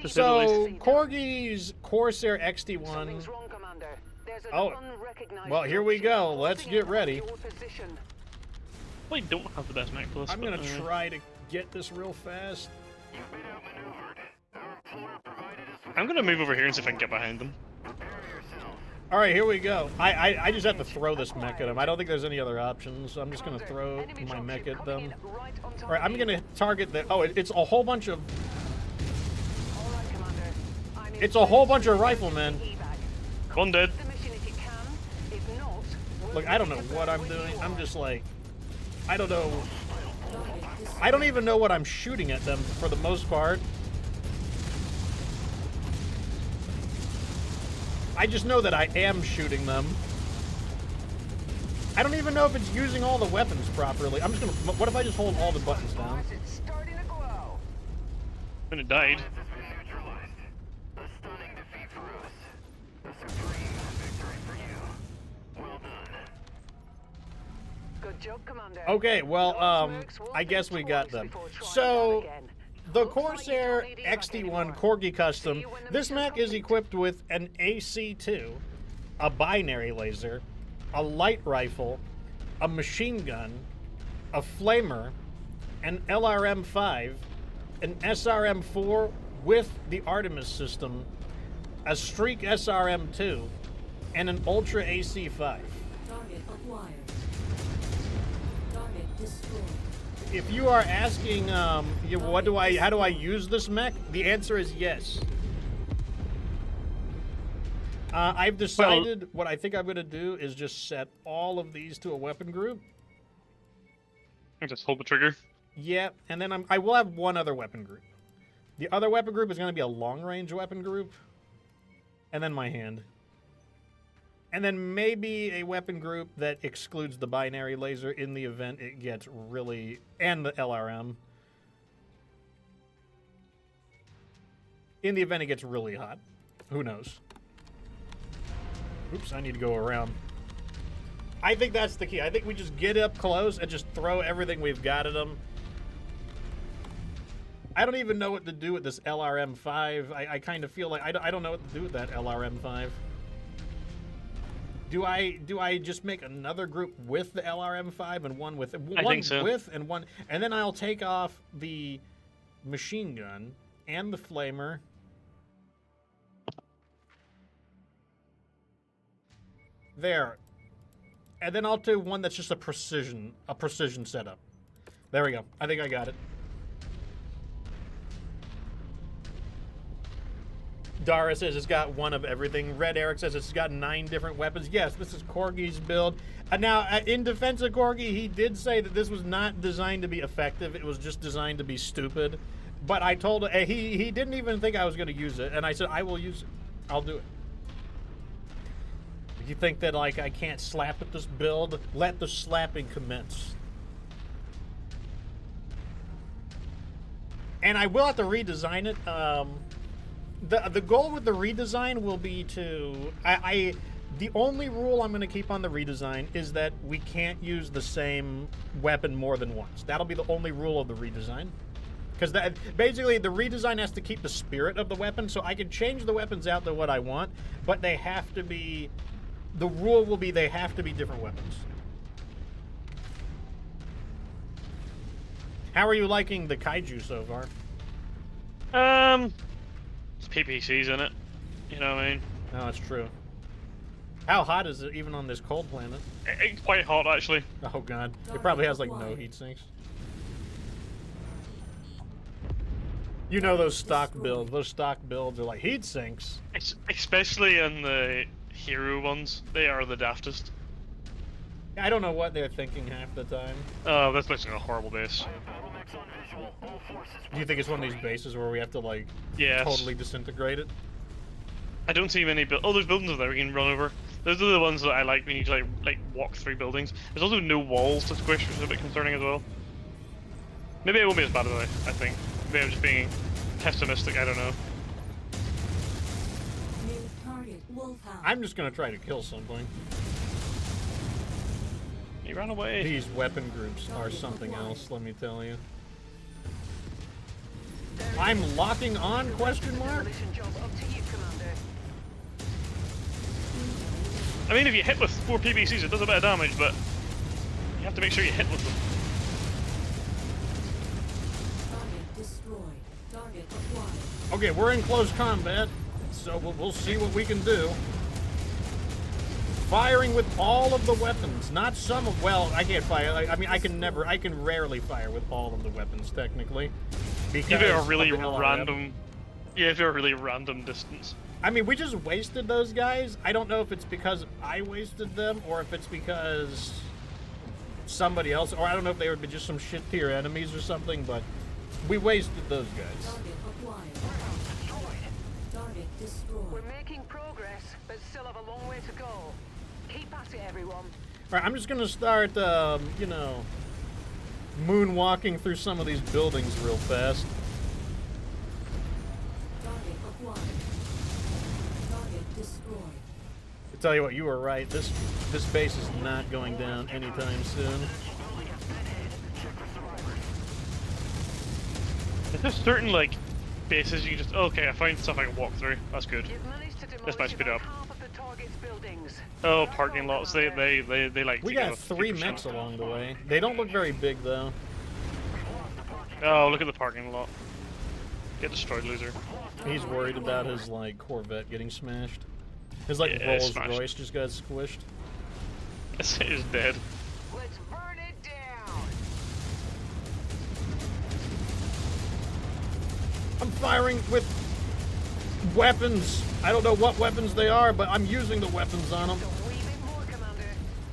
So, Corgi's Corsair XT1. Oh, well, here we go. Let's get ready. We don't have the best mech for this. I'm gonna try to get this real fast. I'm gonna move over here and see if I can get behind them. All right, here we go. I just have to throw this mech at them. I don't think there's any other options. So I'm just gonna throw my mech at them. All right, I'm gonna target the. Oh, it's a whole bunch of. It's a whole bunch of riflemen. One dead. Look, I don't know what I'm doing. I'm just like, I don't know. I don't even know what I'm shooting at them for the most part. I just know that I am shooting them. I don't even know if it's using all the weapons properly. I'm just gonna. What if I just hold all the buttons down? And it died. Good job, Commander. Okay, well, I guess we got them. So, the Corsair XT1 Corgi Custom, this mech is equipped with an AC-2, a binary laser, a light rifle, a machine gun, a flamer, an LRM-5, an SRM-4 with the Artemis system, a Streak SRM-2, and an Ultra AC-5. Target acquired. Target destroyed. If you are asking, how do I use this mech? The answer is yes. I've decided what I think I'm going to do is just set all of these to a weapon group. I just hold the trigger. Yeah, and then I will have one other weapon group. The other weapon group is going to be a long-range weapon group. And then my hand. And then maybe a weapon group that excludes the binary laser in the event it gets really... And the LRM. In the event it gets really hot. Who knows? Oops, I need to go around. I think that's the key. I think we just get up close and just throw everything we've got at them. I don't even know what to do with this LRM-5. I kind of feel like I don't know what to do with that LRM-5. Do I just make another group with the LRM-5 and one with I think so. And then I'll take off the machine gun and the flamer. There. And then I'll do one that's just a precision setup. There we go. I think I got it. Dara says it's got one of everything. Red Eric says it's got 9 different weapons. Yes, this is Corgi's build. Now, in defense of Corgi, he did say that this was not designed to be effective. It was just designed to be stupid. But I told him, he didn't even think I was going to use it. And I said, I will use it. I'll do it. If you think that, like, I can't slap at this build, let the slapping commence. And I will have to redesign it. The goal with the redesign will be to... the only rule I'm going to keep on the redesign is that we can't use the same weapon more than once. That'll be the only rule of the redesign. Because basically, the redesign has to keep the spirit of the weapon, so I can change the weapons out to what I want, but they have to be... The rule will be they have to be different weapons. How are you liking the kaiju so far? It's PPCs in it. You know what I mean? No, that's true. How hot is it even on this cold planet? It's quite hot, actually. Oh god. It probably has like no heat sinks. You know those stock builds. Those stock builds are like heat sinks. Especially in the hero ones. They are the daftest. I don't know what they're thinking half the time. Oh, that's looks like a horrible base. Do you think it's one of these bases where we have to like Yes. totally disintegrate it? I don't see many oh, there's buildings over there we can run over. Those are the ones that I like when you like walk through buildings. There's also no walls to squish, which is a bit concerning as well. Maybe it won't be as bad as I think. Maybe I'm just being pessimistic, I don't know. New target, Wolfhound. I'm just gonna try to kill something. He ran away. These weapon groups are something else, let me tell you. I'm locking on, question mark? Demolition job up to you, Commander. I mean, if you hit with 4 PVCs, it does a bit of damage, but you have to make sure you hit with them. Target destroyed. Target acquired. Okay, we're in close combat, so we'll see what we can do. Firing with all of the weapons, not some of, well, I can't fire, I mean, I can rarely fire with all of the weapons, technically. Because Give it a really of the LRM. random, yeah, if you're a really random distance. I mean, we just wasted those guys. I don't know if it's because I wasted them, or if it's because somebody else, or I don't know if they would be just some shit tier enemies or something, but we wasted those guys. Target acquired. Target We're destroyed. making progress, but still have a long way to go. Keep at it, everyone. All right, I'm just gonna start, you know, moonwalking through some of these buildings real fast. Target acquired. Target destroyed. I tell you what, you were right. This base is not going down anytime soon. Is there certain, like, bases you can just, okay, I found stuff I can walk through. That's good. You've managed to This might demolish speed about up. half of the target's buildings. Oh, That's parking all, lots, Commander. they like We to got give us 3 50%. mechs along the way. They don't look very big though. Oh, look at the parking lot. Get destroyed, loser. He's worried about his like Corvette getting smashed. His like Yeah, Rolls smashed. Royce just got squished. It is dead. Let's burn it down. I'm firing with weapons. I don't know what weapons they are, but I'm using the weapons on them. Just a wee bit more, Commander.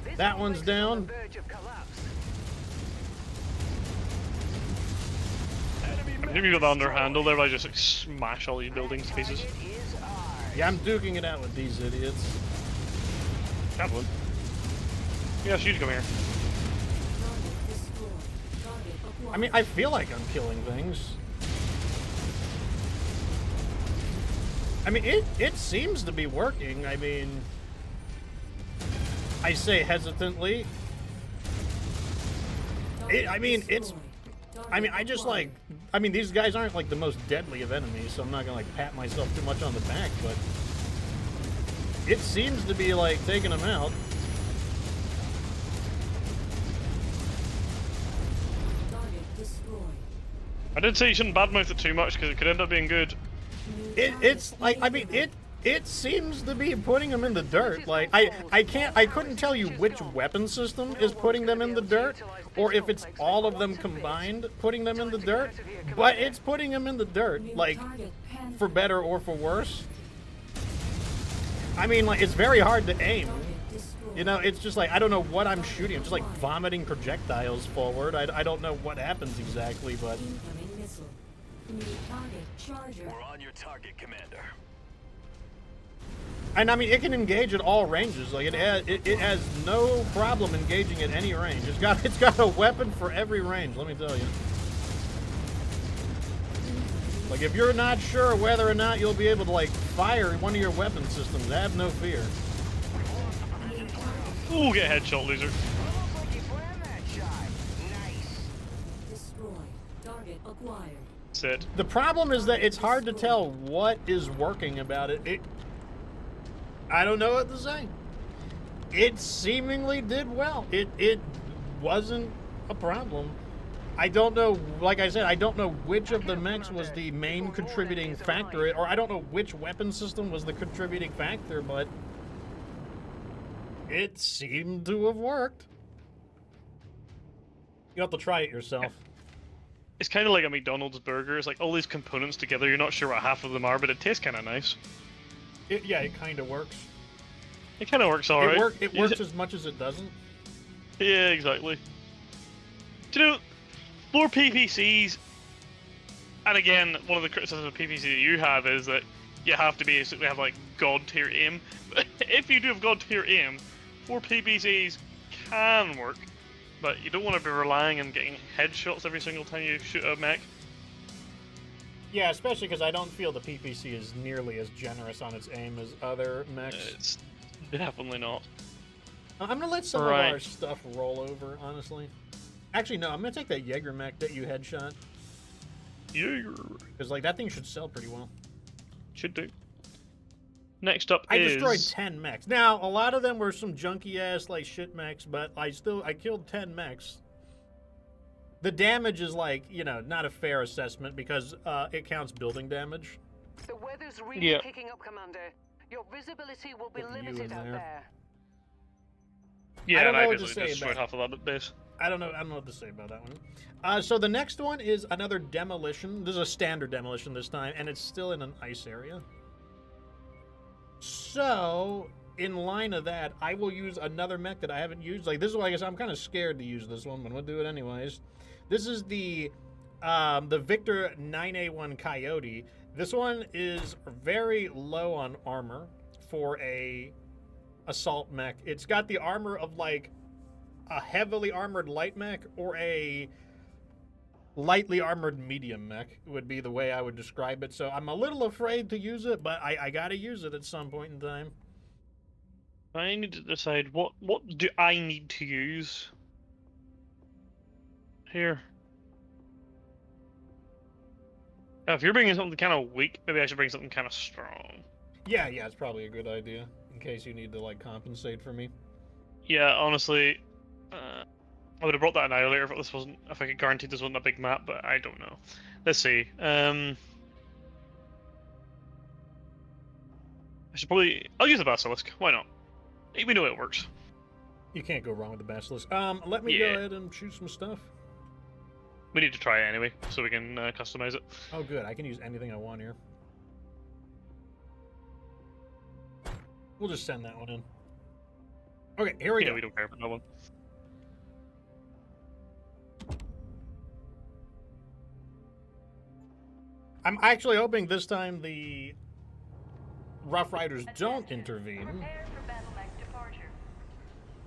This That one's complex is on down. the verge of collapse. I'm gonna go down their handle there, but I just like smash all these buildings to pieces. Target is ours. Yeah, I'm duking it out with these idiots. Javelin. Yeah, she'd come here. Target destroyed. Target acquired. I mean, I feel like I'm killing things. I mean, it seems to be working. I mean, I say hesitantly. I mean, it's... I mean, I just like... I mean, these guys aren't like the most deadly of enemies, so I'm not gonna like pat myself too much on the back, but... It seems to be like taking them out. Target destroyed. I did say you shouldn't badmouth it too much because it could end up being good. It's like, I mean, it seems to be putting them in the dirt. Like, I couldn't tell you which weapon system is putting them in the dirt, or if it's all of them combined putting them in the dirt, but it's putting them in the dirt, like, for better or for worse. I mean, like, it's very hard to aim. You know, it's just like, I don't know what I'm shooting. I'm just like vomiting projectiles forward. I don't know what happens exactly, but... Incoming missile. New target charger. We're on your target, Commander. And I mean, it can engage at all ranges. Like, it has no problem engaging at any range. It's got a weapon for every range, let me tell you. Like, if you're not sure whether or not you'll be able to, like, fire one of your weapon systems, have no fear. Ooh, get a headshot, loser. Almost like you planned that shot. Nice. Destroyed. Target acquired. Said. The problem is that it's hard to tell what is working about it. I don't know what to say. It seemingly did well. It wasn't a problem. I don't know, like I said, I don't know which of the mechs was the main contributing factor, or I don't know which weapon system was the contributing factor, but it seemed to have worked. You have to try it yourself. It's kind of like a McDonald's burger. It's like all these components together. You're not sure what half of them are, but it tastes kind of nice. Yeah, it kind of works. It kind of works alright. It works as much as it doesn't. Yeah, exactly. Do you know, more PPCs, and again, one of the criticisms of PPC that you have is that you have to basically have like god tier aim. If you do have god tier aim, 4 PPCs can work, but you don't want to be relying on getting headshots every single time you shoot a mech. Yeah, especially because I don't feel the PPC is nearly as generous on its aim as other mechs. It's definitely not. I'm gonna let some of our stuff roll over, honestly. Actually, no, I'm gonna take that Jaeger mech that you headshot. Jaeger. Because, like, that thing should sell pretty well. Should do. Next up I is... destroyed 10 mechs. Now, a lot of them were some junky-ass, like, shit mechs, but I killed 10 mechs. The damage is, like, you know, not a fair assessment because it counts building damage. The weather's really picking up, Commander. Your visibility will be With you limited in out there. there. Yeah, I don't and know I what to basically say destroyed about half of that at base. I don't know what to say about that one. So the next one is another demolition. This is a standard demolition this time, and it's still in an ice area. So, in line of that, I will use another mech that I haven't used. Like, this is why I guess I'm kind of scared to use this one, but I'm gonna do it anyways. This is the Victor 9A1 Coyote. This one is very low on armor for a assault mech. It's got the armor of, like, a heavily armored light mech or a lightly armored medium mech would be the way I would describe it. So I'm a little afraid to use it, but I gotta use it at some point in time. I need to decide what do I need to use here. Now, if you're bringing something kind of weak, maybe I should bring something kind of strong. Yeah, it's probably a good idea in case you need to, like, compensate for me. Yeah, honestly, I would have brought that Annihilator if I could guarantee this wasn't a big map, but I don't know. Let's see. I should probably... I'll use the Basilisk. Why not? We know it works. You can't go wrong with the Basilisk. Let me go ahead and shoot some stuff. We need to try it anyway, so we can customize it. Oh, good. I can use anything I want here. We'll just send that one in. Okay, here we go. We don't care about that one. I'm actually hoping this time the Rough Riders don't intervene. Prepare for battle mech departure.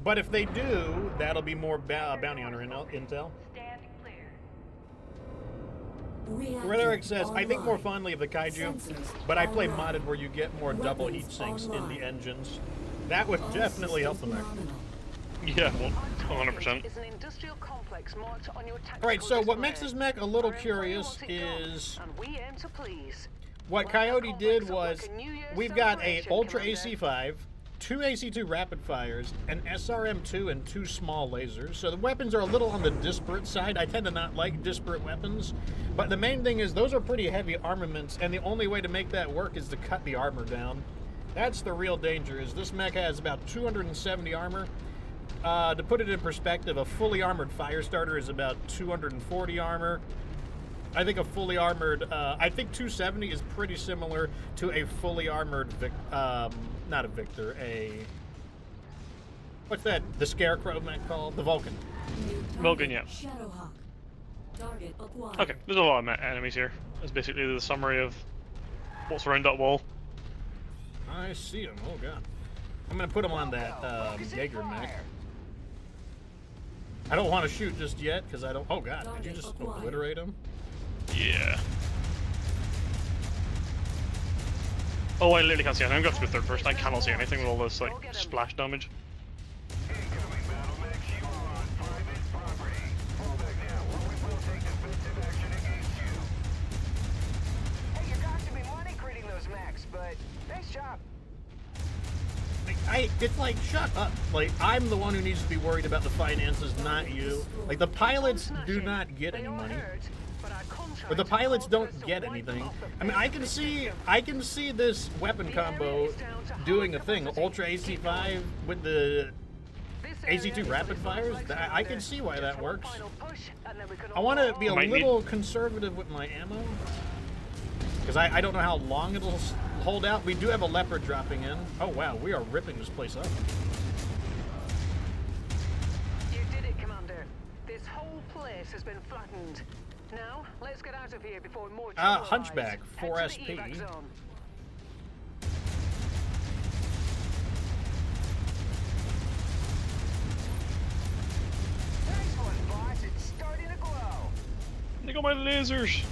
But if they do, that'll be more bounty hunter intel. Stand clear. Rhetoric says, I think more fondly of the kaiju, but I play modded where you get more double heat Weapons sinks in the online. engines. That would definitely help the mech. Yeah, well, 100%. Is an industrial complex marked on your tactical Alright, so what display. makes this mech a little Our employee curious wants it gone, is and we aim to please. what Light that Coyote did complex up was like a New Year's we've got a celebration, Ultra Commander. AC-5, 2 AC-2 rapid fires, an SRM-2, and 2 small lasers. So the weapons are a little on the disparate side. I tend to not like disparate weapons, but the main thing is those are pretty heavy armaments, and the only way to make that work is to cut the armor down. That's the real danger. Is this mech has about 270 armor. To put it in perspective, a fully armored fire starter is about 240 armor. I think a fully armored, I think 270 is pretty similar to a fully armored, not a Victor, what's that, the Scarecrow mech called? The Vulcan. Vulcan, yeah. Shadowhawk. Target acquired. Okay, there's a lot of enemies here. That's basically the summary of what's around that wall. I see him, oh god. I'm gonna put him on that Jaeger mech. I don't want to shoot just yet, because I don't, oh god, did you just obliterate him? Yeah. Oh, I literally can't see anything. I'm going to have to go third first. I cannot see anything with all this, like, splash damage. Incoming battle mechs, you are on private property. Fall back now, or we will take defensive action against you. Hey, you got to be money creating those mechs, but nice job. It's like, shut up. Like, I'm the one who needs to be worried about the finances, not you. Like, the pilots do not get any money. But the pilots don't get anything. I mean, I can see this weapon combo doing a thing. Ultra AC-5 with the AC-2 rapid fires. I can see why that works. I want to be a little conservative with my ammo. Because I don't know how long it'll hold out. We do have a leopard dropping in. Oh wow, we are ripping this place up. You did it, Commander. This whole place has been flattened. Now, let's get out of here before more trouble Hunchback, arrives. 4 Head to the SP. evac zone. Nice one, boss. It's starting to glow. They got my lasers.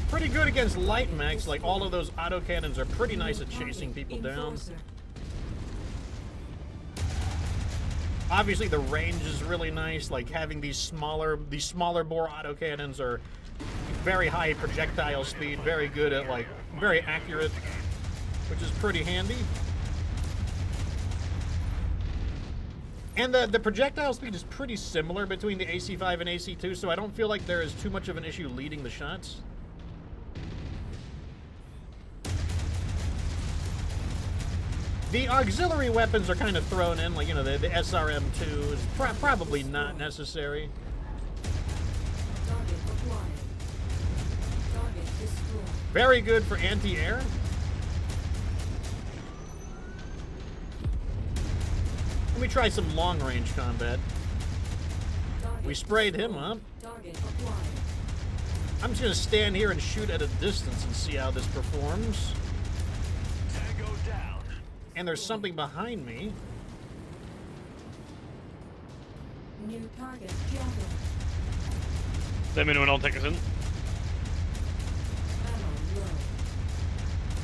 Pretty good against light mechs. Like, all of those autocannons are pretty nice at chasing people down. Enforcer. Obviously, the range is really nice. Like, having these smaller bore autocannons are very high projectile speed, very good at, like, very accurate, which is pretty handy. And the projectile speed is pretty similar between the AC-5 and AC-2, so I don't feel like there is too much of an issue leading the shots. The auxiliary weapons are kind of thrown in, like, you know, the SRM-2 is probably not necessary. Target acquired. Target destroyed. Very good for anti-air. Let me try some long-range combat. Target We sprayed him destroyed. up. Target acquired. I'm just gonna stand here and shoot at a distance and see how this performs. Tango down. And there's something behind me. New target javelin. Let me know when I'll take us in. Ammo low.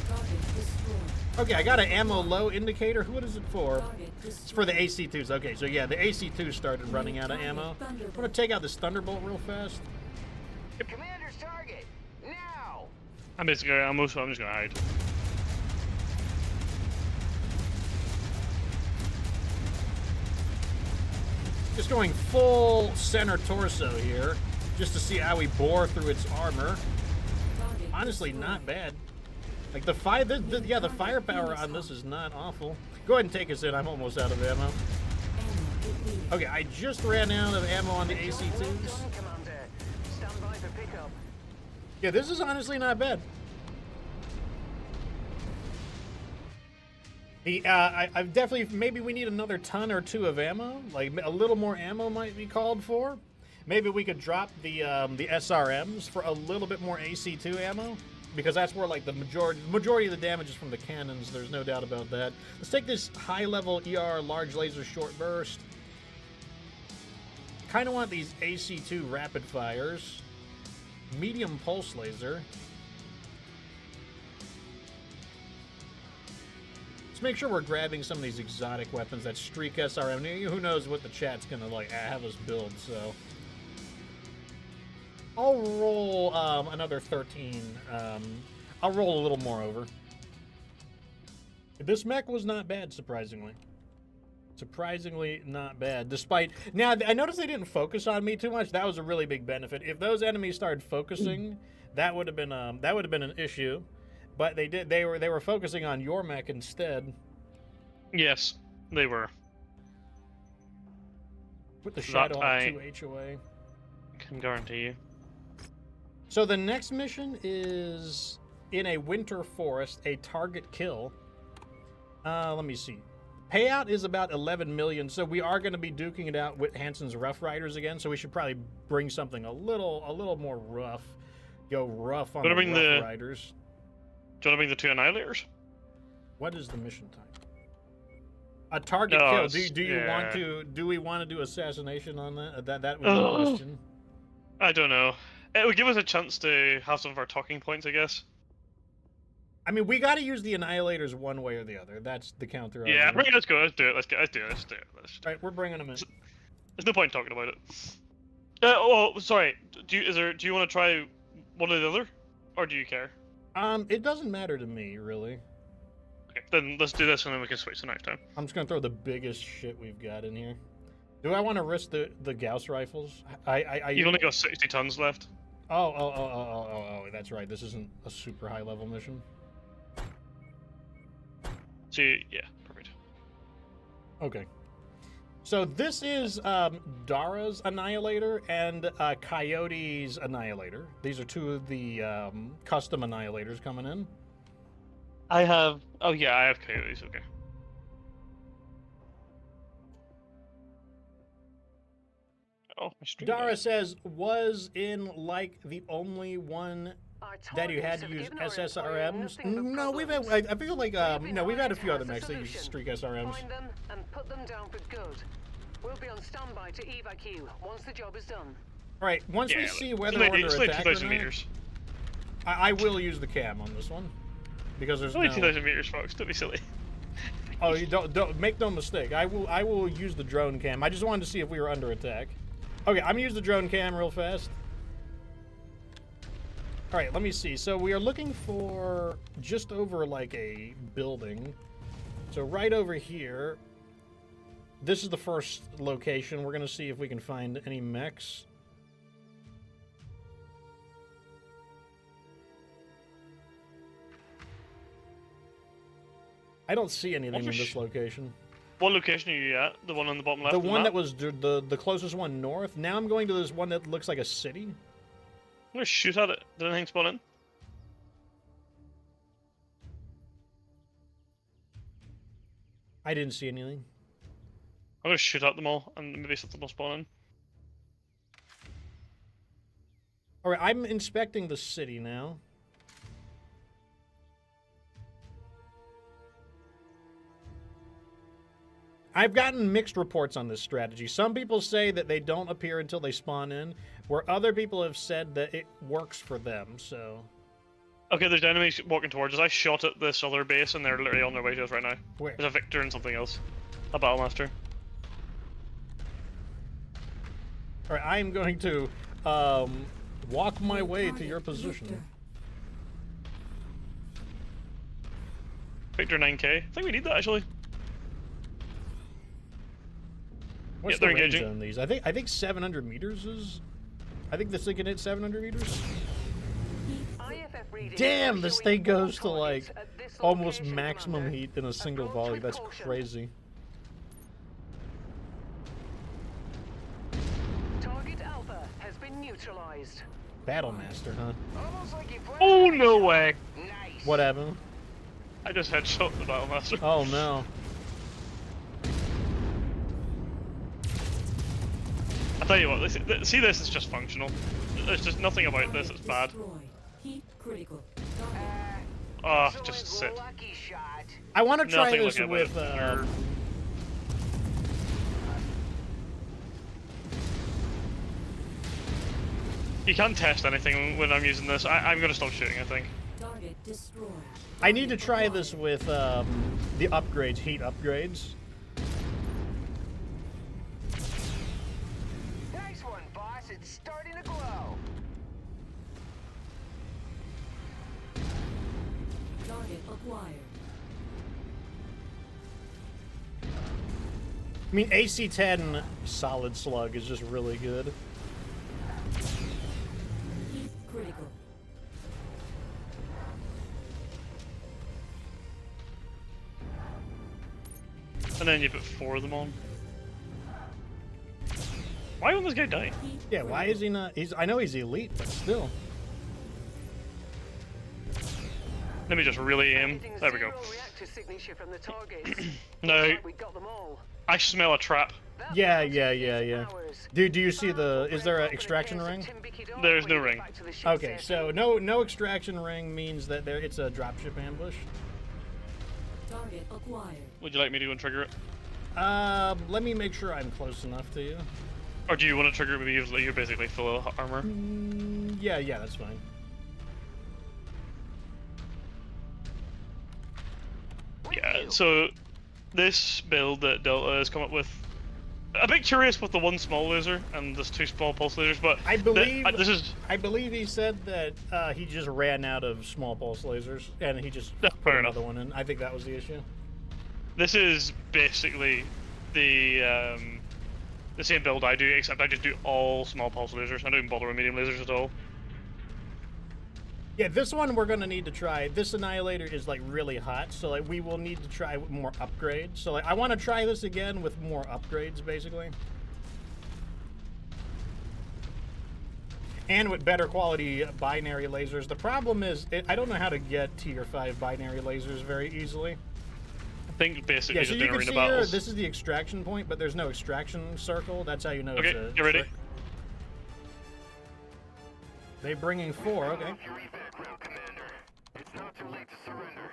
Target destroyed. Okay, I got an ammo low indicator. What is it for? Target It's destroyed. for the AC-2s. Okay, so yeah, the AC-2 started running out of ammo. I'm gonna take out this Thunderbolt real fast. Commander's target. Now. I'm basically ammo, so I'm just gonna hide. Just going full center torso here, just to see how we bore through its armor. Target Honestly, destroyed. not bad. Like the firepower on this is not awful. Go ahead and take us in. I'm almost out of ammo. Ammo depleted. Okay, I just ran out of ammo on the Well AC-2s. done, Commander. Stand by for pickup. Yeah, this is honestly not bad. I've definitely, maybe we need another ton or two of ammo. Like, a little more ammo might be called for. Maybe we could drop the SRMs for a little bit more AC-2 ammo. because that's where like the majority of the damage is from the cannons. There's no doubt about that. Let's take this high-level ER large laser short burst. Kind of want these AC2 rapid fires. Medium pulse laser. Let's make sure we're grabbing some of these exotic weapons. That Streak SRM. Who knows what the chat's gonna like have us build? So I'll roll another 13. I'll roll a little more over. This mech was not bad, surprisingly. Surprisingly not bad. Despite now, I noticed they didn't focus on me too much. That was a really big benefit. If those enemies started focusing, that would have been an issue. But they did. They were focusing on your mech instead. Yes, they were. Put the shadow on 2 HOA. Can guarantee you. So the next mission is in a winter forest, a target kill. Let me see. Payout is about 11 million, so we are going to be duking it out with Hansen's Rough Riders again. So we should probably bring something a little more rough. Go rough on the Rough Riders. Do you want to bring the 2 Annihilators? What is the mission type? A target kill. Do you want to? Do we want to do assassination on that? That was the question. I don't know. It would give us a chance to have some of our talking points, I guess. I mean, we got to use the Annihilators one way or the other. That's the counter. Yeah, argument. let's go. Let's do it. Let's do it. All right, we're bringing them in. There's no point talking about it. Oh, sorry. Do you want to try one or the other, or do you care? It doesn't matter to me, really. Okay, then let's do this, and then we can switch the next time. I'm just gonna throw the biggest shit we've got in here. Do I want to risk the Gauss rifles? You've only got 60 tons left. Oh, that's right. This isn't a super high level mission. So, yeah, perfect. Okay. So this is Dara's Annihilator and Coyote's Annihilator. These are 2 of the custom Annihilators coming in. I have... Oh, yeah, I have Coyotes, okay. Oh, my stream Dara died. says, was in like the only one that you had to use SSRMs? No, we've had. I feel like no, we've had a few other mechs that use Streak SRMs. Find them and put them down for good. We'll be on standby to evac you once the job is done. All right, once we see whether we're under attack or not, I will use the cam on this one because there's only no... 2,000 meters, folks. Don't be silly. Oh, you don't make no mistake. I will use the drone cam. I just wanted to see if we were under attack. Okay, I'm gonna use the drone cam real fast. All right, let me see. So we are looking for just over like a building. So right over here, this is the first location. We're gonna see if we can find any mechs. I don't see anything in this location. What location are you at? The one on the bottom left? The of the one map? that was the closest one north. Now I'm going to this one that looks like a city. I'm gonna shoot at it. Did anything spawn in? I didn't see anything. I'm gonna shoot at them all, and maybe something will spawn in. All right, I'm inspecting the city now. I've gotten mixed reports on this strategy. Some people say that they don't appear until they spawn in, where other people have said that it works for them, so... Okay, there's enemies walking towards us. I shot at this other base, and they're literally on their way to us right now. Where? There's a Victor and something else. A Battlemaster. Alright, I am going to walk my way to your position. Victor 9K. I think we need that, actually. What's Yeah, they're the range engaging. on these? I think 700 meters is... I think this thing can hit 700 meters. Damn, this thing goes to like almost maximum heat in a single volley. That's crazy. Target Alpha has been neutralized. Battlemaster, huh? Almost like you planned. Oh, no way! Nice. What happened? I just headshot the Battlemaster. Oh no. I tell you what, see, this is just functional. There's just nothing about this that's bad. Destroyed. Heat critical. Oh, just sit. Lucky shot. I want to try Nothing this looking with. about it. You can't test anything when I'm using this. I'm gonna stop shooting, I think. Target destroyed. I need to try this with the upgrades, heat upgrades. Nice one, boss. It's starting to glow. Target acquired. I mean, AC-10 solid slug is just really good. Heat critical. And then you put 4 of them on. Why won't this guy die? Heat Yeah, why is he not? I know he's elite, but still. Let me just really aim. Getting There we go. zero reactor signature from the targets. No, Looks like we got them all. I smell a trap. That Yeah, bounty yeah, is yeah, yeah. ours. Dude, do you see the? Found Is there open an extraction case of ring? Timbuktu dog There's when no you get ring. back to the ship Okay, safely. so no extraction ring means that it's a dropship ambush. Target acquired. Would you like me to go and trigger it? Let me make sure I'm close enough to you. Or do you want to trigger it because you're basically full of armor? Yeah, that's fine. Yeah, so this build that Delta has come up with, a bit curious with the one small laser and there's 2 small pulse lasers, but I believe this is I believe he said that he just ran out of small pulse lasers and he just Yeah, put fair another enough. one in. I think that was the issue. this is basically the same build I do, except I just do all small pulse lasers. I don't even bother with medium lasers at all. Yeah, this one we're gonna need to try. This annihilator is like really hot, so like we will need to try with more upgrades. So like I want to try this again with more upgrades, basically, and with better quality binary lasers. The problem is I don't know how to get tier 5 binary lasers very easily. I think basically Yeah, so just you in can arena see here, battles. this is the extraction point, but there's no extraction circle. That's how you know Okay, it's a you ready? trick. They bringing 4, okay. Your evac route, Commander. It's not too late to surrender.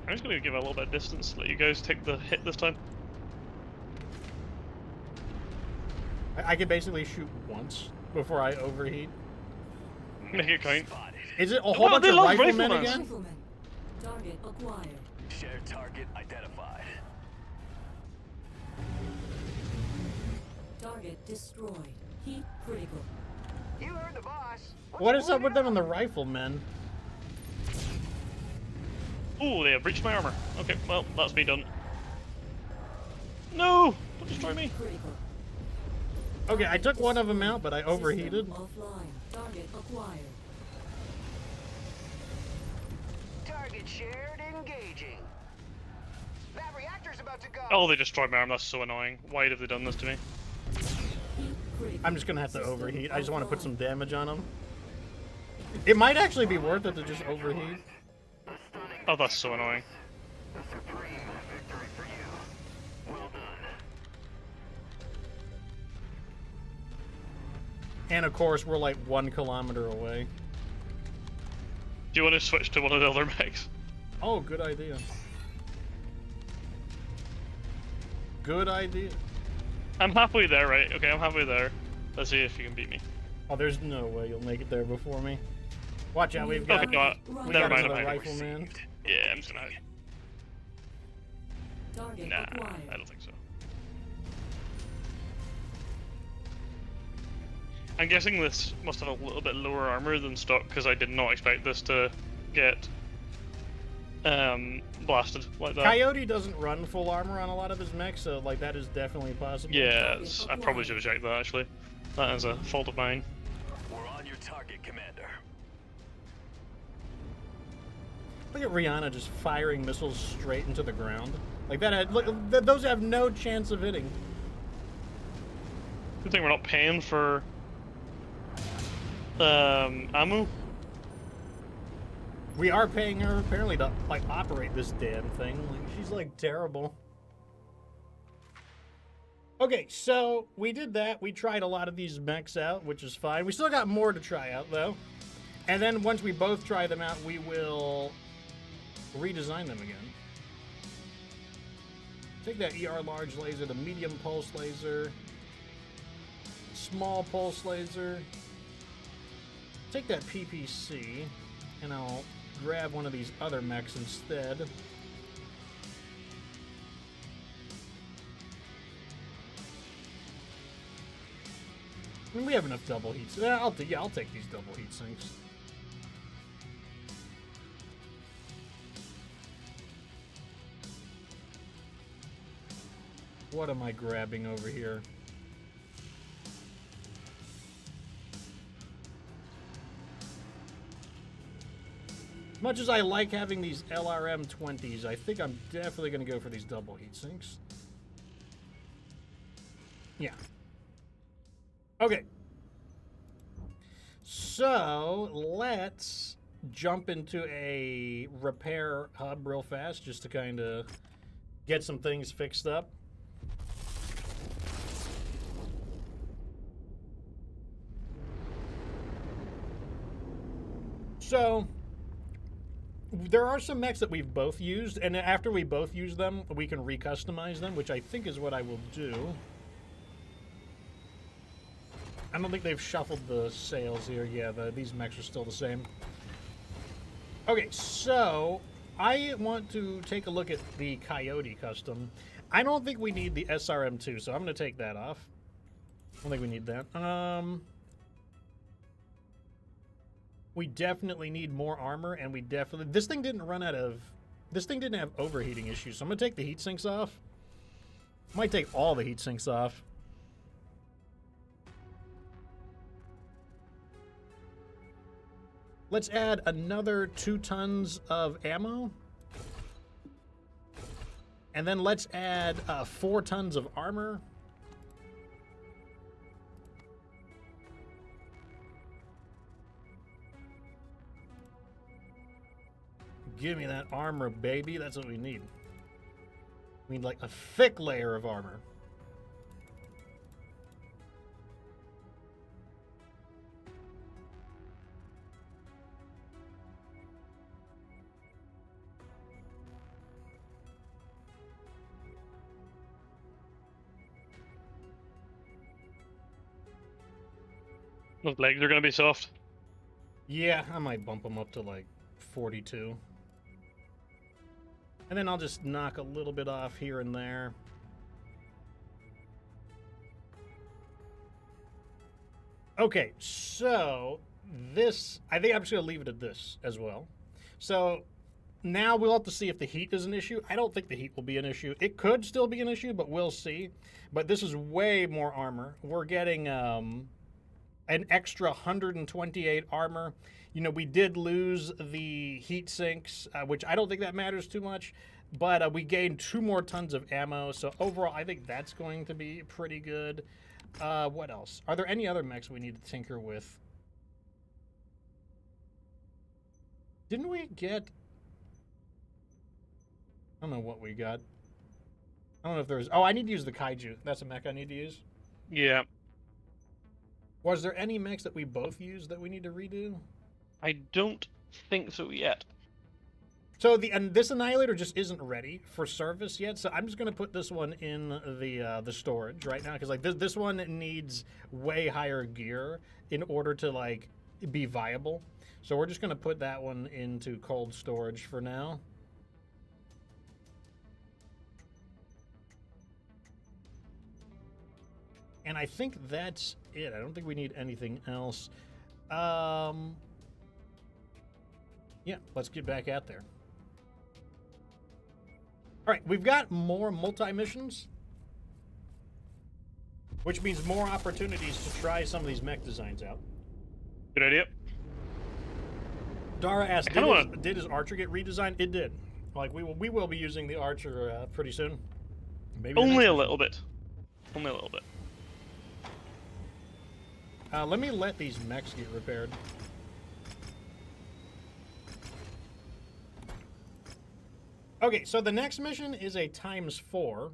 I'm just gonna give a little bit of distance, let you guys take the hit this time. I can basically shoot once before I overheat. Make it count. Is it a whole Well, bunch they of love riflemen riflemen. again? Rifleman. Target acquired. Shared target identified. Target destroyed. Heat critical. You heard the boss. What is up with them and the riflemen? Oh, they have breached my armor. Okay, well, that's me done. No! Don't destroy me. Critical. Okay, I took one of them out, but I overheated. System offline. Target acquired. Target shared, engaging. That reactor's about to go. Oh, they destroyed my armor. That's so annoying. Why have they done this to me? Heat critical. I'm just gonna have to System overheat. I just want to put offline. some damage on them. It might actually be worth it to just overheat. Oh, that's so annoying. A supreme victory for you. Well done. And of course, we're like 1 kilometer away. Do you want to switch to one of the other mechs? Oh, good idea. Good idea. I'm halfway there, right? Okay, I'm halfway there. Let's see if you can beat me. Oh, there's no way you'll make it there before me. Watch out, we've got, Okay, no, we never got mind. another I'm hiding. rifleman. Yeah, I'm just gonna. Target Nah, acquired. I don't think so. I'm guessing this must have a little bit lower armor than stock because I did not expect this to get blasted like that. Coyote doesn't run full armor on a lot of his mechs, so like that is definitely possible. Yeah, I probably should have checked that actually. That is a fault of mine. We're on your target, Commander. Look at Rihanna just firing missiles straight into the ground. Like that, look, those have no chance of hitting. Good thing we're not paying for ammo. We are paying her apparently to like operate this damn thing. Like she's like terrible. Okay, so we did that. We tried a lot of these mechs out, which is fine. We still got more to try out though. And then once we both try them out, we will redesign them again. Take that ER large laser, the medium pulse laser, small pulse laser. Take that PPC, and I'll grab one of these other mechs instead. I mean, we have enough double heats. I'll take these double heat sinks. What am I grabbing over here? As much as I like having these LRM 20s, I think I'm definitely going to go for these double heat sinks. Yeah. Okay. So, let's jump into a repair hub real fast just to kind of get some things fixed up. So, there are some mechs that we've both used, and after we both use them, we can recustomize them, which I think is what I will do. I don't think they've shuffled the sales here. Yeah, these mechs are still the same. Okay, so I want to take a look at the Coyote custom. I don't think we need the SRM2, so I'm going to take that off. I don't think we need that. We definitely need more armor, and we definitely... This thing didn't have overheating issues, so I'm going to take the heat sinks off. Might take all the heat sinks off. Let's add another 2 tons of ammo. And then let's add 4 tons of armor. Give me that armor, baby. That's what we need. We need like a thick layer of armor. Those legs are going to be soft. Yeah, I might bump them up to like 42. And then I'll just knock a little bit off here and there. Okay, so this, I think I'm just going to leave it at this as well. So now we'll have to see if the heat is an issue. I don't think the heat will be an issue. It could still be an issue, but we'll see. But this is way more armor. We're getting an extra 128 armor. You know, we did lose the heat sinks, which I don't think that matters too much, but we gained 2 more tons of ammo. So overall, I think that's going to be pretty good. What else? Are there any other mechs we need to tinker with? Didn't we get... I don't know what we got. I don't know if there's... Oh, I need to use the Kaiju. That's a mech I need to use? Yeah. Was there any mechs that we both used that we need to redo? I don't think so yet. So this Annihilator just isn't ready for service yet, so I'm just going to put this one in the storage right now, because like this one needs way higher gear in order to like be viable. So we're just going to put that one into cold storage for now. And I think that's it. I don't think we need anything else. Yeah, let's get back out there. All right, we've got more multi-missions, which means more opportunities to try some of these mech designs out. Good idea. Dara asked, did his Archer get redesigned? It did. Like, we will be using the Archer pretty soon. Maybe Only a little bit. Only a little bit. Let me let these mechs get repaired. Okay, so the next mission is a ×4.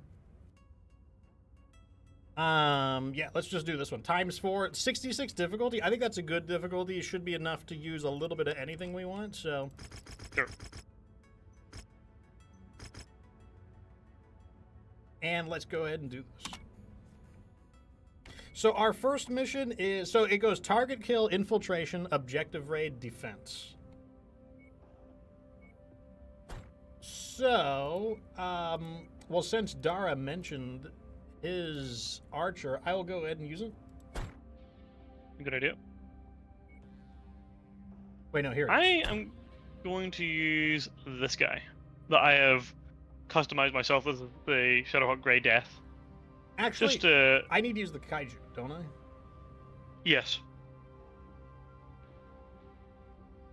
Yeah, let's just do this one. ×4, 66 difficulty. I think that's a good difficulty. It should be enough to use a little bit of anything we want, so. Sure. And let's go ahead and do this. So our first mission is, so it goes target kill, infiltration, objective raid, defense. So, well, since Dara mentioned his archer, I will go ahead and use it. Good idea. Wait, no, here it I is. am going to use this guy that I have customized myself as the Shadowhawk Grey Death. Actually, Just to... I need to use the kaiju, don't I? Yes.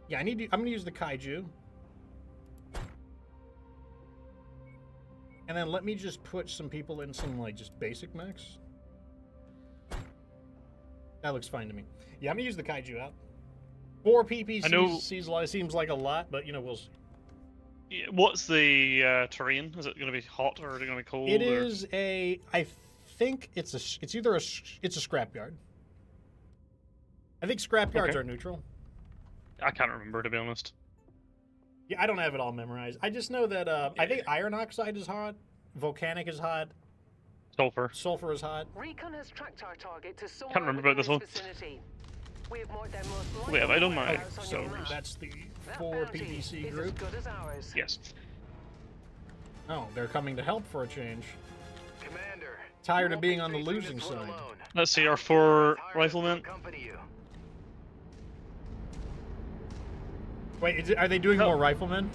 Yeah, I'm gonna use the kaiju. And then let me just put some people in some, like, just basic mechs. That looks fine to me. Yeah, I'm gonna use the kaiju out. 4 PPCs seems like a lot, but, you know, we'll see. Yeah, what's the terrain? Is it going to be hot or is it going to be cold? It is a, I think it's either a scrapyard. I think scrapyards Okay. are neutral. I can't remember, to be honest. Yeah, I don't have it all memorized. I just know that I think iron oxide is hot, volcanic is hot, Sulfur. sulfur is hot. Recon has tracked our target to somewhere Can't remember about this within one. its vicinity. We have marked their most Wait, have I done my whereabouts on your salaries? map. That's the That 4 bounty PPC is group. as good as ours. Yes. Oh, they're coming to help for a change. Commander. Tired you of being won't on the be facing losing this one side. alone. Let's see our 4 Hired riflemen. to accompany you. Wait, are they doing No. more riflemen?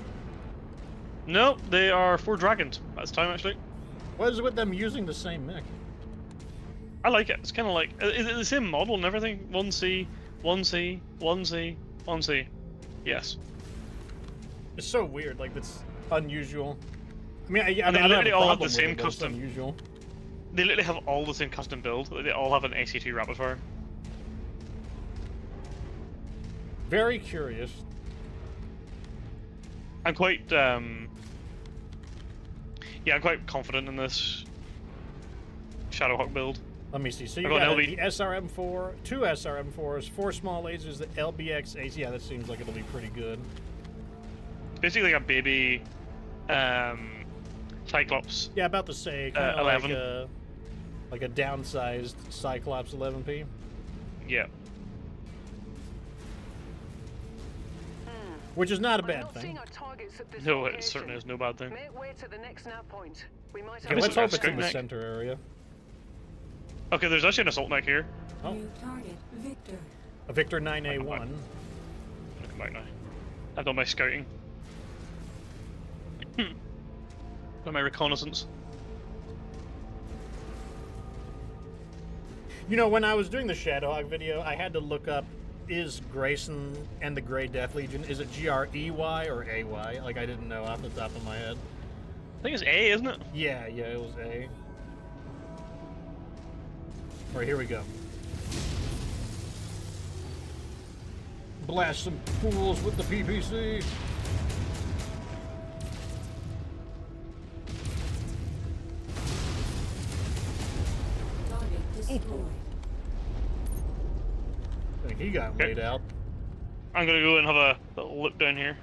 No, they are 4 dragons. That's time, actually. What is it with them using the same mech? I like it. It's kind of like... Is it the same model and everything? 1C, 1C, 1C, 1C. Yes. It's so weird. Like, that's unusual. I mean, I And they don't have a literally all have problem the with same it, but it's custom. unusual. They literally have all the same custom build. Like, they all have an AC2 rapid fire. Very curious. I'm quite... Yeah, I'm quite confident in this Shadowhawk build. Let me see. So you I got got an the SRM4, 2 SRM4s, 4 small lasers, the LBX AC. Yeah, that seems like it'll be pretty good. Basically like a baby Cyclops. Yeah, about to say, kind of 11. like a downsized Cyclops 11P. Yeah. Which is not a I'm bad not thing. seeing our targets at this No, it location. certainly is no bad thing. Make way to the next nav point. We might Okay, have let's a hope it's in scout the mech. center area. Okay, there's actually an assault mech here. Oh. New target, Victor. A Victor 9A1. I'm gonna come back now. I've done my scouting. Done my reconnaissance. You know, when I was doing the Shadowhawk video, I had to look up, is Grayson and the Grey Death Legion, is it Grey or AY? Like, I didn't know off the top of my head. I think it's A, isn't it? Yeah, it was A. Alright, here we go. Blast some fools with the PPC. Target destroyed. I think he got Okay. laid out. I'm gonna go and have a little look down here.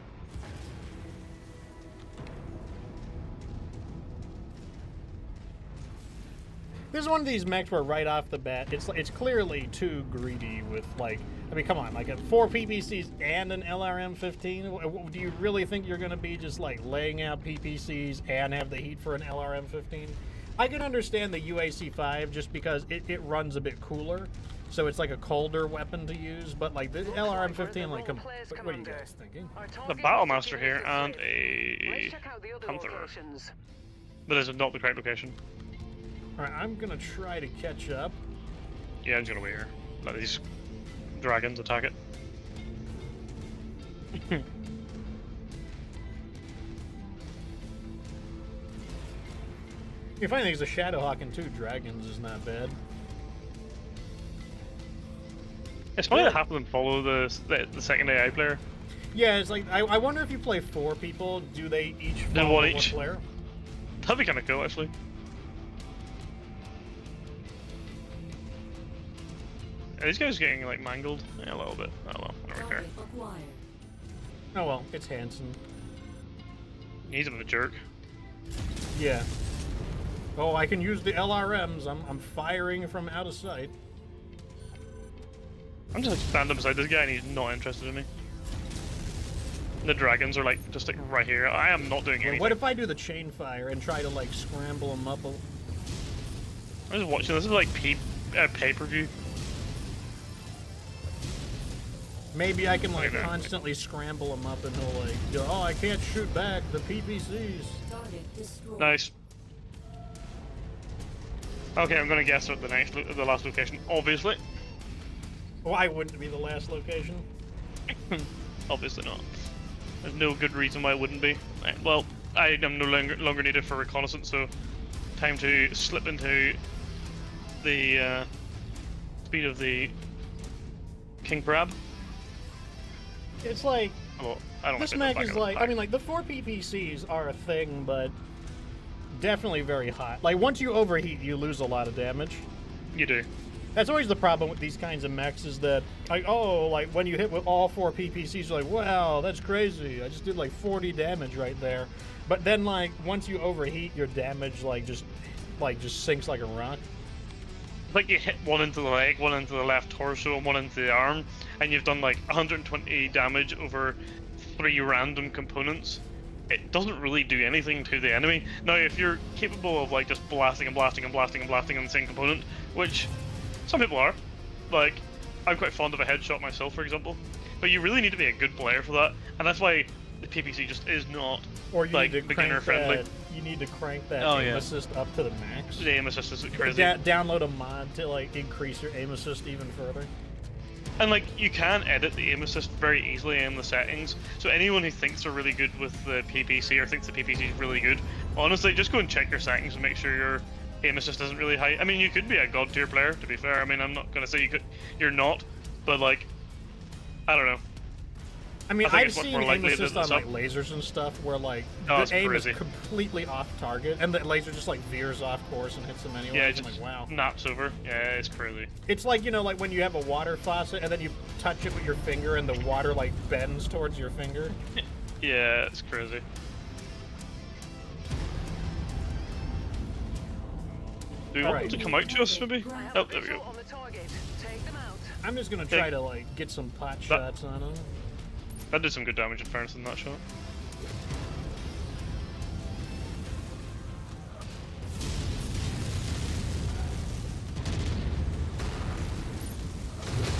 This is one of these mechs where right off the bat, it's clearly too greedy with, like, I mean, come on, like, 4 PPCs and an LRM-15? Do you really think you're going to be just, like, laying out PPCs and have the heat for an LRM-15? I can understand the UAC-5 just because it runs a bit cooler, so it's like a colder weapon to use, but, like, the LRM-15, like, come, what are you guys thinking? Our The target Battlemaster is here and Let's a check out the other Panther. locations. But this is not the correct location. Alright, I'm going to try to catch up. Yeah, I'm just gonna wait here. Let these dragons attack it. If anything, the Shadowhawk and 2 dragons is not bad. It's funny that half of them follow the second AI player. Yeah, it's like, I wonder if you play 4 people, do they each Then follow one one each. player? That'd be kind of cool, actually. Are these guys getting like mangled? Yeah, a little bit. Oh well, I don't care. Target acquired. Oh well, it's Hanson. He's a bit of a jerk. Yeah. Oh, I can use the LRMs. I'm firing from out of sight. I'm just like standing beside this guy and he's not interested in me. The dragons are like just like right here. I am not doing anything. What if I do the chain fire and try to like scramble them up? I'm just watching. This is like pay-per-view. Maybe I can like Okay. constantly scramble them up and he'll like, go, oh, I can't shoot back the PPCs. Target destroyed. Nice. Okay, I'm gonna guess at the last location. Obviously, Why wouldn't it be the last location? obviously not. There's no good reason why it wouldn't be. Right, well, I am no longer needed for reconnaissance, so time to slip into the speed of the King Crab. It's like, Well, I don't this want to mech is like, I mean, like, the 4 PPCs are a thing, but definitely very hot. Like, once you overheat, you lose a lot of damage. You do. That's always the problem with these kinds of mechs is that, like, oh, like, when you hit with all 4 PPCs, you're like, wow, that's crazy. I just did, like, 40 damage right there. But then, like, once you overheat, your damage, just sinks like a rock. It's like you hit one into the leg, one into the left torso, and one into the arm, and you've done, like, 120 damage over 3 random components. It doesn't really do anything to the enemy. Now, if you're capable of, like, just blasting and blasting and blasting and blasting on the same component, which some people are. Like, I'm quite fond of a headshot myself, for example. But you really need to be a good player for that, and that's why the PPC just is not, Or you like, need to beginner friendly. you need to crank that Oh, aim yeah. assist up to the max. The aim assist is crazy. Download a mod to, like, increase your aim assist even further. And, like, you can edit the aim assist very easily in the settings, so anyone who thinks they're really good with the PPC or thinks the PPC is really good, honestly, just go and check your settings and make sure your aim assist isn't really high. I mean, you could be a god tier player, to be fair. I mean, I'm not gonna say you're not, but, like, I don't know. I mean, I think I've it's much seen more aim likely assist that on, like, some- lasers and stuff where, like, Oh, it's the aim crazy. is completely off target, and the laser just, like, veers off course and hits them anyway. Yeah, it I'm just like, wow. naps over. Yeah, it's crazy. It's like, you know, like when you have a water faucet and then you touch it with your finger and the water, like, bends towards your finger. Yeah, it's crazy. Do we want Alright. them to come out to us, maybe? I have Oh, a there we visual go. on the target. Take them out. I'm just gonna try to, like, get some pot shots on them. That did some good damage in fairness in that shot.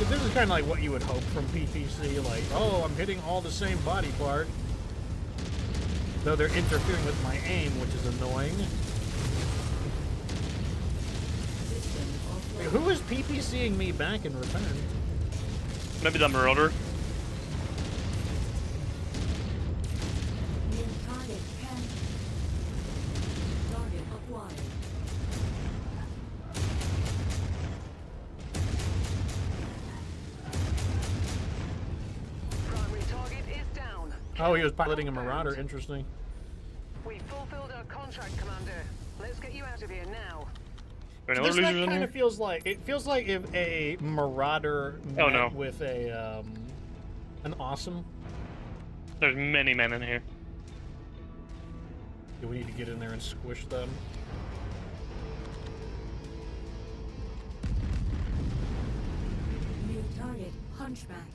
This is kind of like what you would hope from PPC, like, oh, I'm hitting all the same body part. Though they're interfering with my aim, which is annoying. System offline. Wait, who is PPCing me back in return? Maybe that Marauder. New target can. Target acquired. Primary target is down. Oh, he was piloting a Marauder. Interesting. We fulfilled our contract, Commander. Let's get you out of here now. Are there any This other mech losers in kind here? of feels like if a Marauder Oh, met no. with a an awesome. There's many men in here. Do we need to get in there and squish them? New target hunchback.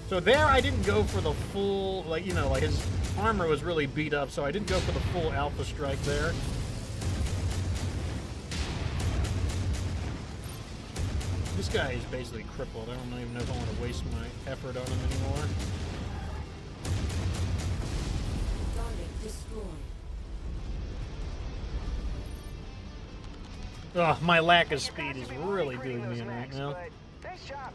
So there, I didn't go for the full, like, you know, like his armor was really beat up, so I didn't go for the full alpha strike there. This guy is basically crippled. I don't even know if I want to waste my effort on him anymore. Target destroyed. Ugh, my lack of speed is really doing me in right now. Nice job.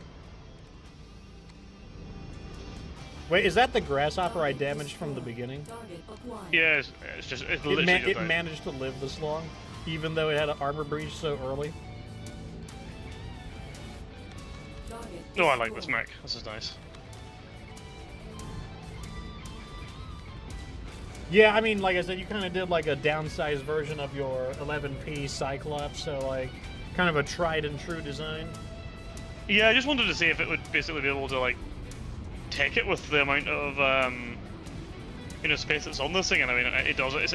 Wait, is that the grasshopper I damaged from the beginning? Target acquired. Yeah, it's just it's literally just It died. managed to live this long, even though it had an armor breach so early. Target No, I like this destroyed. mech. This is nice. Yeah, I mean, like I said, you kind of did like a downsized version of your 11P Cyclops, so like kind of a tried and true design. Yeah, I just wanted to see if it would basically be able to like take it with the amount of you know, space that's on this thing, and I mean it does. It's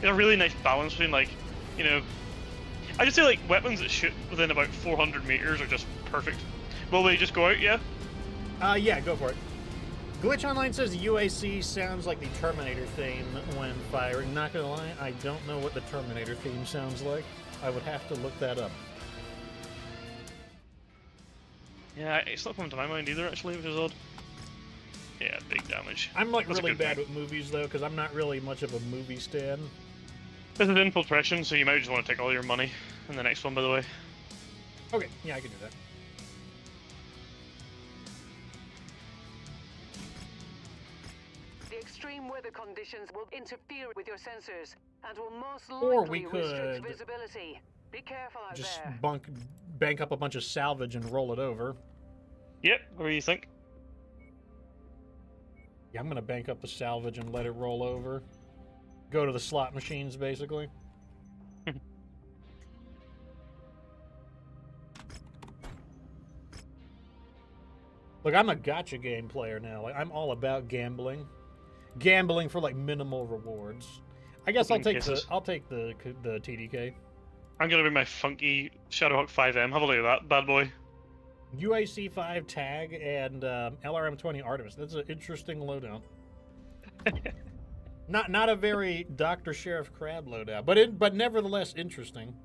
a really nice balance between like, you know, I just say like weapons that shoot within about 400 meters are just perfect. Will they just go out? Yeah. Yeah, go for it. Glitch Online says UAC sounds like the Terminator theme when firing. Not gonna lie, I don't know what the Terminator theme sounds like. I would have to look that up. Yeah, it's not coming to my mind either, actually, which is odd. Yeah, big damage. I'm like That's a really good bad thing. with movies though, because I'm not really much of a movie stan. This is infiltration, so you might just want to take all your money in the next one, by the way. Okay, yeah, I can do that. The extreme weather conditions will interfere with your sensors and will most Or we likely restrict could visibility. Be careful out Just there. bank up a bunch of salvage and roll it over. Yep, what do you think? Yeah, I'm gonna bank up the salvage and let it roll over. Go to the slot machines, basically. Look, I'm a gotcha game player now. Like, I'm all about gambling. Gambling for like minimal rewards. I guess I'll take the TDK. I'm gonna bring my funky Shadowhawk 5M. Have a look at that bad boy. UAC 5 tag and LRM 20 Artemis. That's an interesting loadout. Not a very Dr. Sheriff Crab loadout, but nevertheless interesting.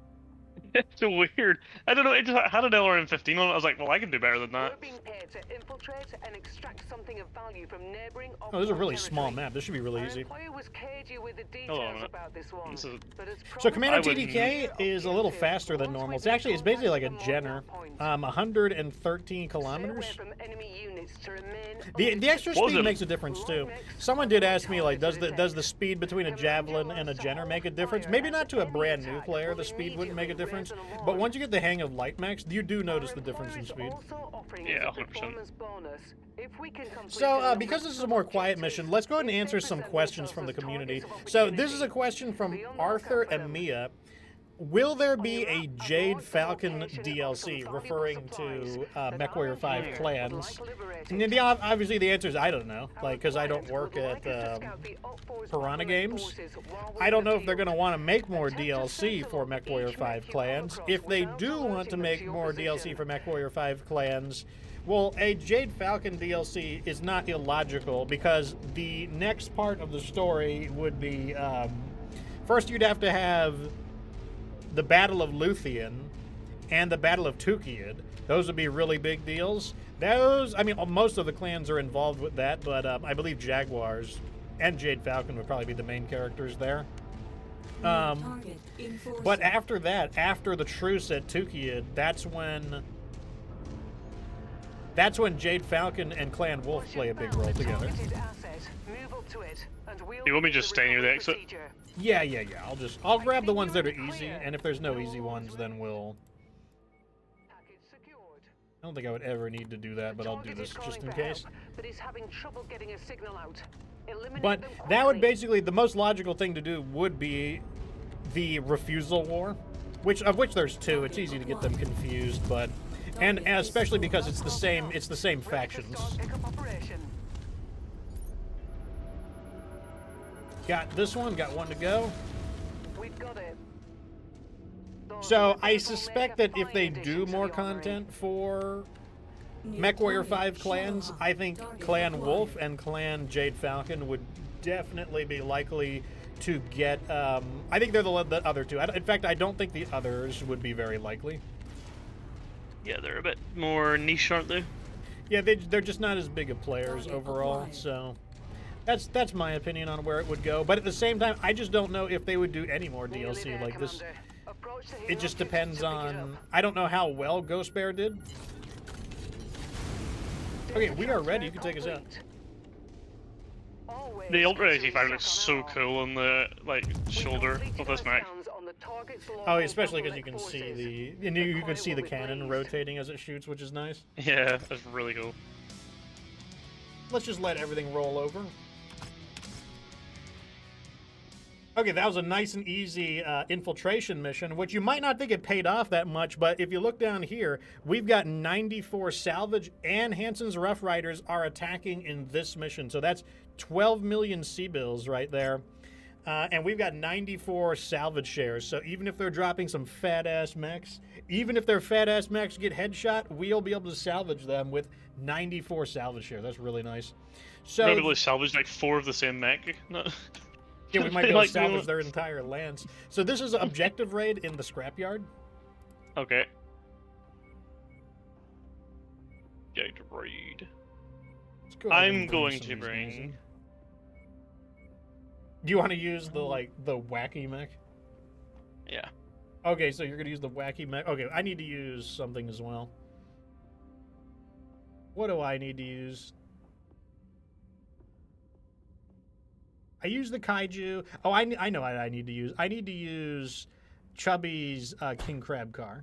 It's so weird. I don't know, it just had an LRM 15 on it. I was like, well, I can do better than that. We're being paid to infiltrate and extract something of value from neighboring. Oh, this is a really small map. This should be really Our easy. employer was cagey with the Hold on a details minute. about this one. This is- But as So promised, Commander I wouldn't- TDK is a little faster than normal. It's actually basically like a Jenner. 113 kilometers. Stay away from enemy units to remain The extra What was speed it? makes a difference too. Someone did ask me like, does the speed between a javelin and a Jenner make a difference? Maybe not to a brand new player, the speed wouldn't make a difference. But once you get the hang of light mechs, you do notice the difference in speed. Yeah, 100%. So, because this is a more quiet mission, let's go ahead and answer some questions from the community. So, this is a question from Arthur and Mia. Will there be a Jade Falcon DLC referring to MechWarrior 5 clans? And obviously the answer is I don't know, like, because I don't work at Piranha Games. I don't know if they're going to want to make more DLC for MechWarrior 5 clans. If they do want to make more DLC for MechWarrior 5 clans, well, a Jade Falcon DLC is not illogical because the next part of the story would be, first you'd have to have the Battle of Luthien and the Battle of Tukiad. Those would be really big deals. Those, I mean, most of the clans are involved with that, but I believe Jaguars and Jade Falcon would probably be the main characters there. Target in 4 But seconds. after that, after the truce at Tukiad, that's when Jade Falcon and Clan Wolf play a big role together. You want me to just stay near the exit? Yeah. I'll grab the ones that are easy, and if there's no easy ones, then we'll. I don't think I would ever need to do that, but I'll do this just in case. But he's having trouble getting a signal out. Eliminate But them that would quickly. basically, the most logical thing to do would be the refusal war, of which there's two. It's easy to get them confused, but and especially because it's the same factions. Pick up operation. Got this one, got one to go. We've got it. Those So I people suspect make that a if they fine do addition to more the armory. content for New MechWarrior target, 5 clans, Shadowhawk. I think Target Clan acquired. Wolf and Clan Jade Falcon would definitely be likely to get. I think they're the other two. In fact, I don't think the others would be very likely. Yeah, they're a bit more niche, aren't they? Yeah, they're just not as big of players Target overall. acquired. So that's my opinion on where it would go. But at the same time, I just don't know if they would do any more Nearly DLC there, like this. Commander. Approach the It helo just kit depends to pick it on. up. I don't know how well Ghost Bear did. Okay, we are ready. You can take us out. Always The Ultra ensure you 85 looks set so them out. cool on the shoulder of this mech. Oh, especially because you can see you can see the cannon rotating as it shoots, which is nice. Yeah, that's really cool. Let's just let everything roll over. Okay, that was a nice and easy infiltration mission, which you might not think it paid off that much, but if you look down here, we've got 94 salvage, and Hansen's Rough Riders are attacking in this mission. So that's 12 million C-bills right there. And we've got 94 salvage shares. So even if they're dropping some fat-ass mechs, even if their fat-ass mechs get headshot, we'll be able to salvage them with 94 salvage shares. That's really nice. So We're able to salvage like 4 of the same mech. No. yeah, we might be able to Like, salvage their entire lands. So this is an objective raid in the scrapyard. Okay. Get raid. Let's go ahead I'm and going some to of these guys in. bring. Do you want to use the wacky mech? Yeah. Okay, so you're gonna use the wacky mech. Okay, I need to use something as well. What do I need to use? I use the kaiju. Oh, I know what I need to use. I need to use Chubby's King Crab car.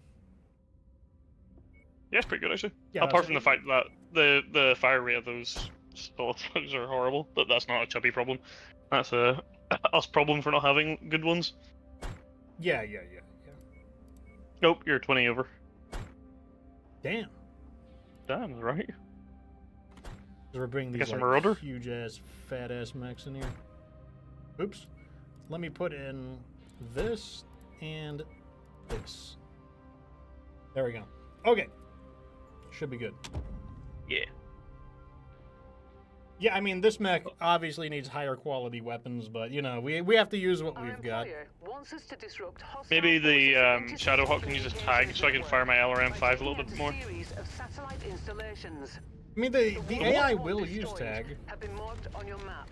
Yeah, it's pretty good actually. Yeah, Apart from the fact that the fire rate of those slugs are horrible, but that's not a chubby problem. That's a us problem for not having good ones. Yeah. Nope, you're 20 over. Damn. Damn, right. 'Cause we're bringing these Guess I'm a marauder? huge ass, fat ass mechs in here. Oops. Let me put in this and this. There we go. Okay. Should be good. Yeah. Yeah, I mean, this mech obviously needs higher quality weapons, but, you know, we have to use what Our we've got. employer wants us to disrupt hostile Maybe the forces into Shadowhawk can use his tag so I can fire my LRM5 a little bit more. series of satellite installations. I mean, the The AI ones will destroyed use tag. have been marked on your map.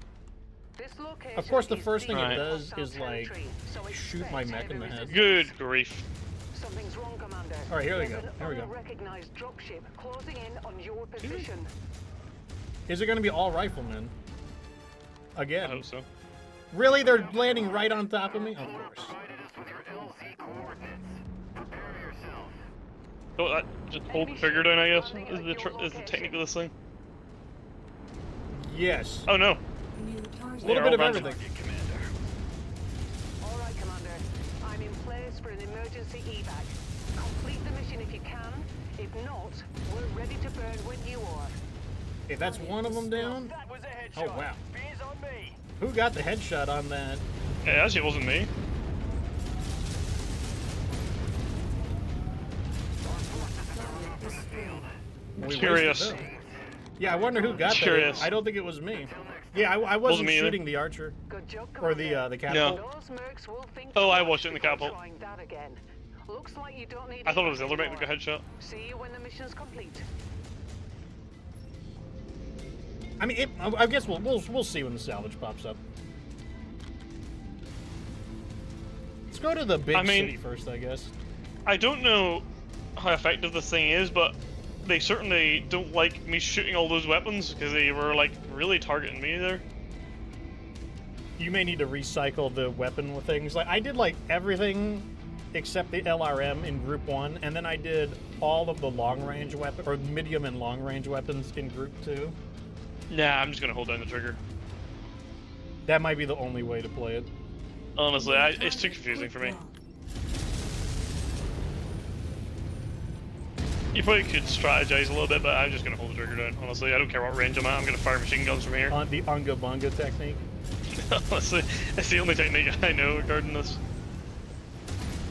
This location Of course, the is first thing deep it does hostile is, like, territory, so shoot my expect mech in the heavy head. resistance. Good grief. Something's wrong, Commander. All right, here we There's go. an Here we go. unrecognized dropship closing in on your position. Is it going to be all riflemen? I Again. hope so. Really? They're landing right on top of me? Of course. Provided us with your LZ coordinates. Prepare yourself. Oh, that just hold the trigger down, I guess, is the technique of this thing. Yes. Oh no. New A target. little They're bit of all random. everything. Commander. All right, Commander. I'm in place for an emergency evac. Complete the mission if you can. If not, we're ready to burn when you are. Okay, that's one of them down. That was a headshot. Oh, wow. Beers on me. Who got the headshot on that? Yeah, actually, it wasn't me. Target destroyed. We wasted Curious. them. Yeah, I wonder who got Curious. that. I don't think it was me. Yeah, I wasn't Wasn't me either. shooting the archer. Good job, Or Commander. the catapult. Those mercs will think Oh, I twice watched it in the before catapult. trying that again. Looks like you don't need I thought it was the evac other mech that got anymore. headshot. See you when the mission's complete. I mean, I guess we'll see when the salvage pops up. Let's go to the big I mean- city first, I guess. I don't know how effective this thing is, but they certainly don't like me shooting all those weapons because they were like really targeting me there. You may need to recycle the weapon with things. Like I did like everything except the LRM in Group 1, and then I did all of the long-range weapon or medium and long-range weapons in Group 2. Nah, I'm just gonna hold down the trigger. That might be the only way to play it. Honestly, it's too confusing for me. You probably could strategize a little bit, but I'm just gonna hold the trigger down. Honestly, I don't care what range I'm at. I'm gonna fire machine guns from here. On the Unga Bunga technique. Honestly, it's the only technique I know regarding this.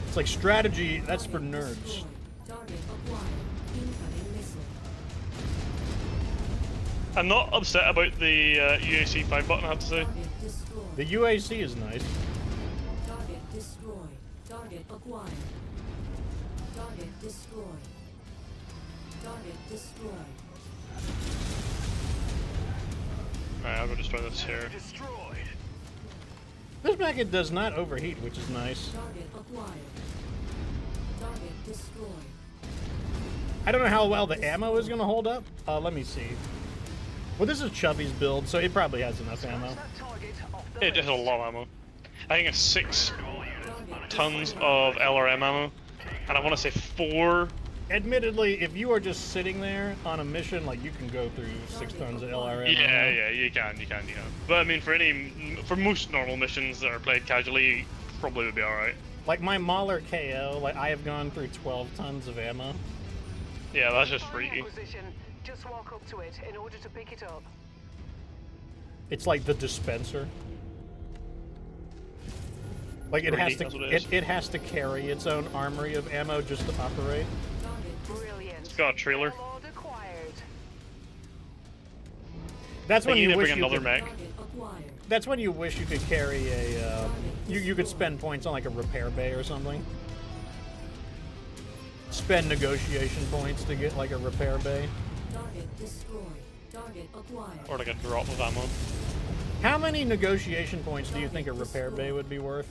It's like strategy. That's for nerds. Destroyed. Target acquired. Incoming missile. I'm not upset about the UAC 5 button, I have to say. Target destroyed. The UAC is nice. Target destroyed. Target acquired. Target destroyed. Target destroyed. Alright, I'll go destroy this here. Destroyed. This mech does not overheat, which is nice. Target acquired. Target destroyed. I don't know how well the ammo is going to hold up. Let me see. Well, this is Chubby's build, so it probably has enough ammo. That target off the It has a list. lot of ammo. I think it's 6 Target tons of LRM ammo, and I want to say 4 Admittedly, if you are just sitting there on a mission, like, you can go through 6 tons of LRM. Yeah, you can. But I mean, for most normal missions that are played casually, probably would be all right. Like my Mauler KO, like I have gone through 12 tons of ammo. Yeah, that's just Find freaky. acquisition. Just walk up to it in order to pick it up. It's like the dispenser. Like it has That's to, what it is. it has to carry its own armory of ammo just to operate. Brilliant. It's got a trailer. Payload acquired. That's They when need you to wish bring you another could, mech. Target acquired. That's when you wish you could carry a. You could spend points on like a repair bay or something. Spend negotiation points to get like a repair bay. Target destroyed. Target acquired. Or like a drop of ammo. How many negotiation points do you think a repair bay would be worth?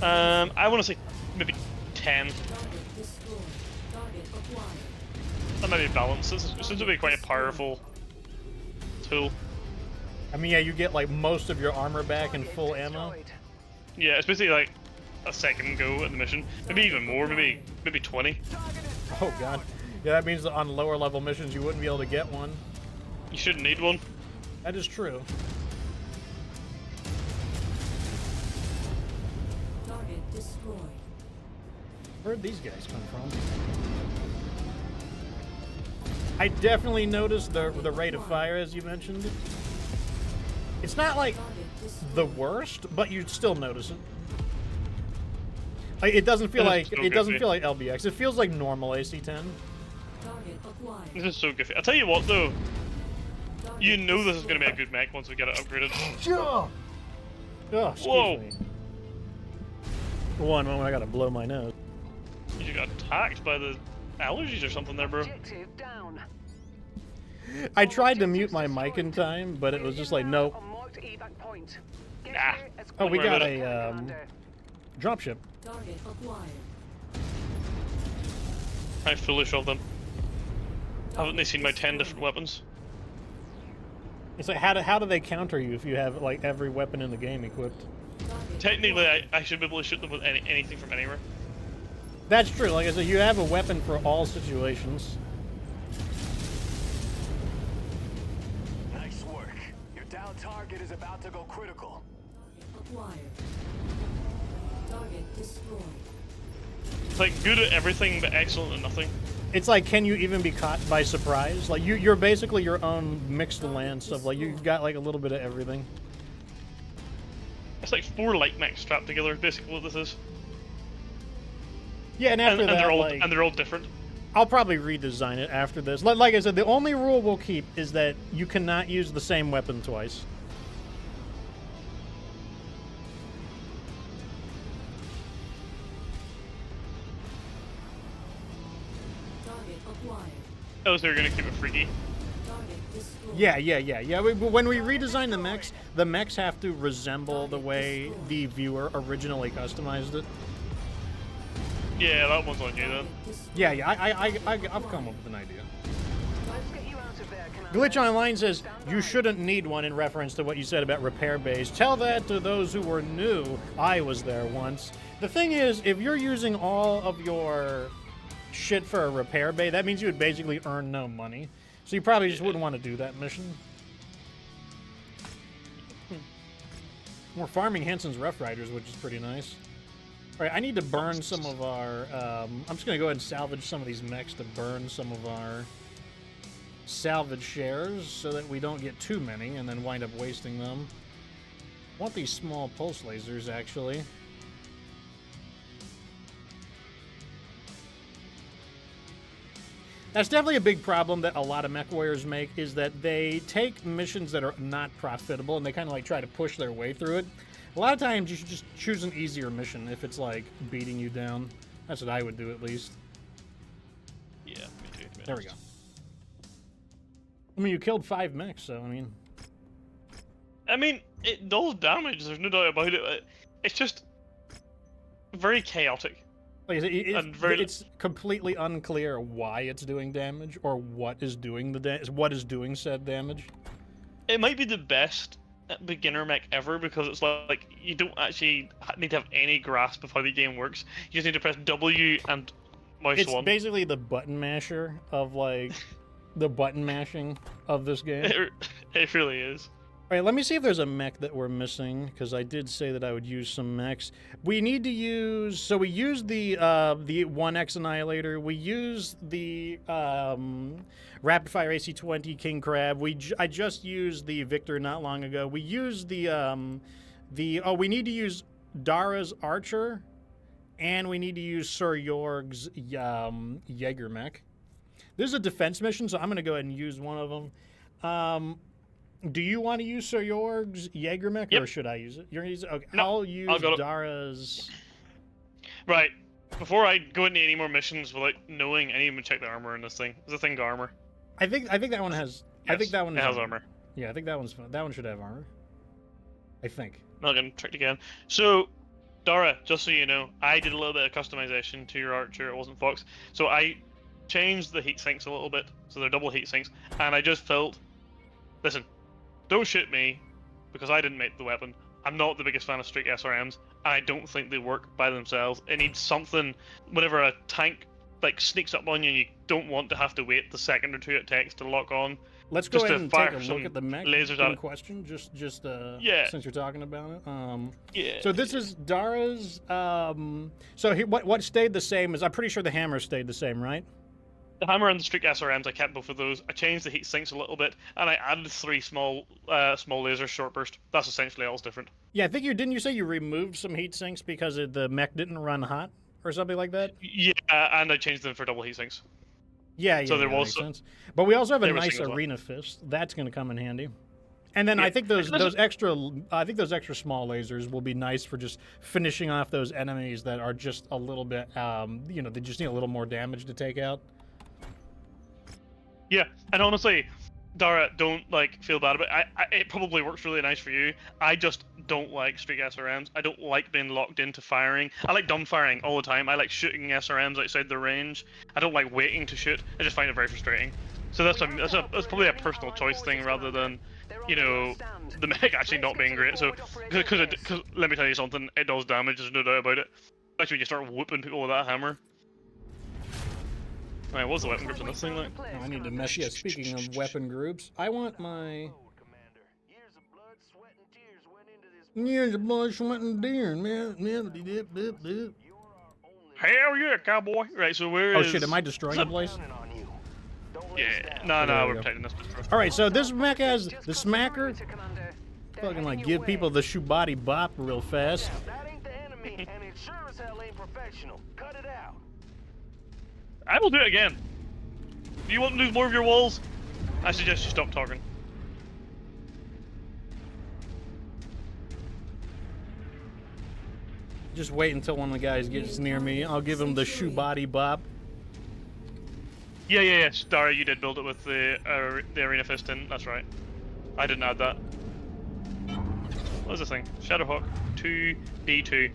I want to say maybe 10. Target destroyed. Target acquired. That might be balanced. This seems to be quite a powerful tool. I mean, yeah, you get like most of your armor back and Target full ammo. destroyed. Yeah, it's basically like a second go at the mission. Maybe even more, maybe 20. Oh god. Yeah, that means that on lower level missions you wouldn't be able to get one. You shouldn't need one. That is true. Target destroyed. Where'd these guys come from? I definitely noticed the rate of fire, as you mentioned. It's not like Target destroyed. the worst, but you still notice it. Like, it doesn't feel It is like so it doesn't goofy. feel like LBX. It feels like normal AC-10. Target acquired. This is so goofy. I'll tell you what though, Target you know this is destroyed. going to be a good mech once we get it upgraded. Oh, excuse Whoa. me. One moment, I gotta blow my nose. You got attacked by the allergies or something there, bro. Objective down. I tried to mute my mic in time, but it was just like, nope. On marked evac point. Get Nah. here as Oh, we quickly got as you a, can, Commander. Dropship. Target acquired. How foolish of them. Haven't they seen my 10 different weapons? It's like, how do they counter you if you have like every weapon in the game equipped? Target Technically, acquired. I should be able to shoot them with anything from anywhere. That's true. Like I said, you have a weapon for all situations. Nice work. Your down target is about to go critical. Target acquired. Target destroyed. It's like good at everything, but excellent at nothing. It's like, can you even be caught by surprise? Like you're basically your own mixed lance of like you've got like a little bit of everything. It's like 4 light mechs strapped together, basically what this is. Yeah, and after And that, they're all like, they're all different. I'll probably redesign it after this. Like I said, the only rule we'll keep is that you cannot use the same weapon twice. Target acquired. Oh, so you're gonna keep it freaky. Target destroyed. Yeah. When we redesign the mechs have to resemble the way the viewer originally customized it. Yeah, that one's on you then. Target destroyed. Yeah. I've come up with an idea. Let's get you out of there, Commander. Glitch Online says, Stand you by. shouldn't need one in reference to what you said about repair bays. Tell that to those who were new. I was there once. The thing is, if you're using all of your shit for a repair bay, that means you would basically earn no money. So you probably just wouldn't want to do that mission. We're farming Hansen's Rough Riders, which is pretty nice. Alright, I need to burn some of our... I'm just going to go ahead and salvage some of these mechs to burn some of our salvage shares so that we don't get too many and then wind up wasting them. I want these small pulse lasers, actually. That's definitely a big problem that a lot of mech warriors make, is that they take missions that are not profitable and they kind of like try to push their way through it. A lot of times you should just choose an easier mission if it's like beating you down. That's what I would do at least. Yeah, me too. to be There we go. honest. I mean, you killed 5 mechs, so I mean... It does damage, there's no doubt about it. It's just very chaotic. Like, And very- it's completely unclear why it's doing damage or what is doing what is doing said damage. It might be the best beginner mech ever because it's like you don't actually need to have any grasp of how the game works. You just need to press W and mouse It's one. basically the button masher of like the button mashing of this game. It really is. All right, let me see if there's a mech that we're missing, because I did say that I would use some mechs. We need to use... So we used the 1X Annihilator. We used the Rapid Fire AC-20 King Crab. I just used the Victor not long ago. We used the we need to use Dara's Archer, and we need to use Sir Jorg's Jaeger mech. This is a defense mission, so I'm going to go ahead and use one of them. Do you want to use Sir Jorg's Jaeger mech, or should I use it? You're gonna use it? Okay, No, I'll use Dara's. Right. Before I go into any more missions without knowing, I need to check the armor in this thing. Is the thing got armor? I think that one has. Yes, I think that one it has armor. Yeah, I think that one's fun. That one should have armor. I think. Not getting tricked again. So, Dara, just so you know, I did a little bit of customization to your Archer. It wasn't Fox. So I changed the heat sinks a little bit, so they're double heat sinks, and I just felt, listen, don't shoot me, because I didn't make the weapon. I'm not the biggest fan of straight SRMs, and I don't think they work by themselves. It needs something, whenever a tank like sneaks up on you and you don't want to have to wait the second or two it takes to lock on. Let's go Just ahead to and fire take a some look at the mech lasers at in it. question, just Yeah. since you're talking about it. Yeah. So this is Dara's. So what stayed the same is, I'm pretty sure the hammer stayed the same, right? The hammer and the streak SRMs, I kept both of those. I changed the heat sinks a little bit, and I added 3 small lasers short burst. That's essentially all that's different. Yeah, I think didn't you say you removed some heat sinks because the mech didn't run hot or something like that? Yeah, and I changed them for double heat sinks. Yeah, So there that was makes sense. But we also have a they were nice singles arena fist. That's going to come in handy. And then Yeah, I think those and extra small lasers will be nice for just finishing off those enemies that are just a little bit they just need a little more damage to take out. Yeah, and honestly, Dara, don't feel bad about it. It probably works really nice for you. I just don't like streak SRMs. I don't like being locked into firing. I like dumb firing all the time. I like shooting SRMs outside the range. I don't like waiting to shoot. I just find it very frustrating. So that's probably a personal choice thing rather than, the mech actually not being great. So, because let me tell you something, it does damage. There's no doubt about it. Especially when you start whooping people with that hammer. Alright, what's the weapon groups on this thing like? Oh, I need to mess. Yeah, speaking of weapon groups, I want my. Years of blood, sweat, and tears, man. Hell yeah, cowboy! Right, so where is... Oh shit, am I destroying the place? Yeah, no, There we we're go. protecting this. Alright, so this mech has the smacker. Fucking give people the shoe body bop real fast. That ain't the enemy, and it sure as hell ain't professional. Cut it out. I will do it again. Do you want to lose more of your walls? I suggest you stop talking. Just wait until one of the guys gets near me. I'll give him the shoe body bop. Yeah, Dara, you did build it with the arena fist in. That's right. I didn't add that. What is this thing? Shadowhawk 2D2.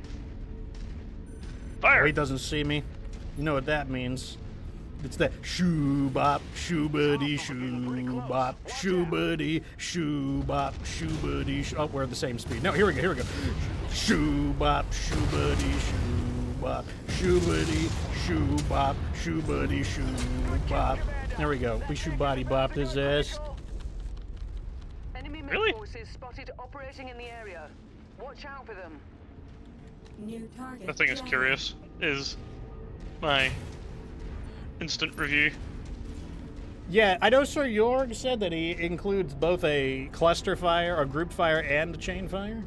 Fire! Oh, he doesn't see me. You know what that means. It's that shoo bop, shoo buddy, shoo bop, shoo buddy, shoo bop, shoo buddy. Oh, we're at the same speed. No, here we go. Shoo bop, shoo buddy, shoo bop, shoo buddy, shoo bop, shoo buddy, shoo bop. There we go. We shoe body bopped his ass. Enemy Really? forces spotted operating in the area. Watch out for them. New target. That thing is curious. Is my instant review. Yeah, I know Sir Jorg said that he includes both a cluster fire, a group fire, and a chain fire.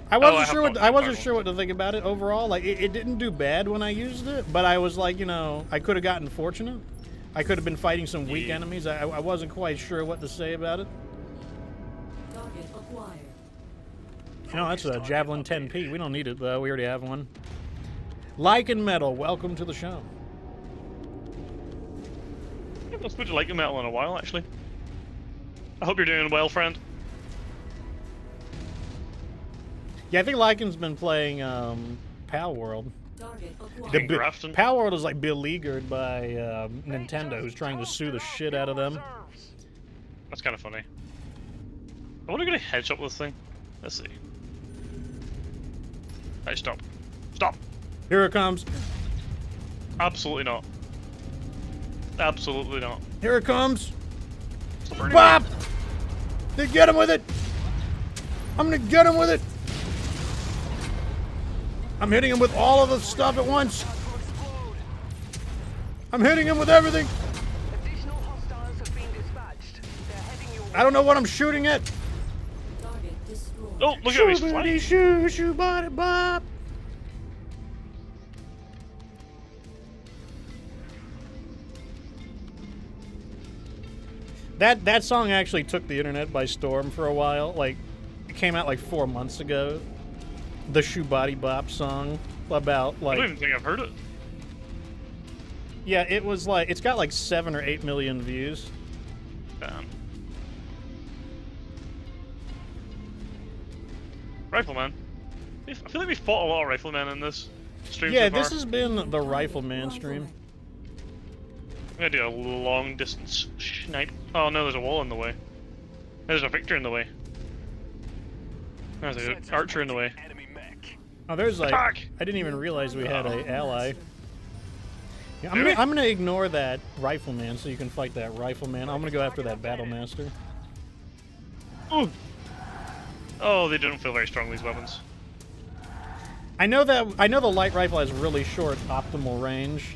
I wasn't sure what to think about it overall. Like, it didn't do bad when I used it, but I was like, I could have gotten fortunate. I could have been fighting some weak enemies. I wasn't quite sure what to say about it. Target acquired. That's a Javelin 10P. We don't need it, though. We already have one. Lichen Metal, welcome to the show. I haven't spoken to like metal in a while, actually. I hope you're doing well, friend. Yeah, I think Lycan's been playing Pal World. Target acquired. King Grafton. Pal World is like beleaguered by Nintendo, who's trying to sue the shit out of them. That's kind of funny. I wonder if I can headshot this thing. Let's see. Hey, stop. Stop! Here it comes. Absolutely not. Absolutely not. Here it comes. Stop burning Bop! me. They get him with it. I'm gonna get him with it. I'm hitting him with all of the stuff at once. I'm hitting him with everything. Additional hostiles have been dispatched. They're heading your way. I don't know what I'm shooting at. Target destroyed. Oh, look at him, he's flying. Shoo, shoo, body, bop. That song actually took the internet by storm for a while. Like, it came out like 4 months ago. The Shoe Body Bop song about I like, don't even think I've heard it. yeah, it was like it's got like 7 or 8 million views. Damn. Rifleman. I feel like we fought a lot of riflemen in this stream Yeah, so far. this has been the Rifleman stream. I'm gonna do a long distance snipe. Oh no, there's a wall in the way. There's a Victor in the way. There's an archer in the way. Enemy mech. Oh, there's like Attack! I didn't even realize we had an ally. Yeah, Really? I'm gonna ignore that Rifleman so you can fight that Rifleman. I'm gonna go after that Battlemaster. Ooh. Oh, they don't feel very strong, these weapons. I know the light rifle has really short optimal range.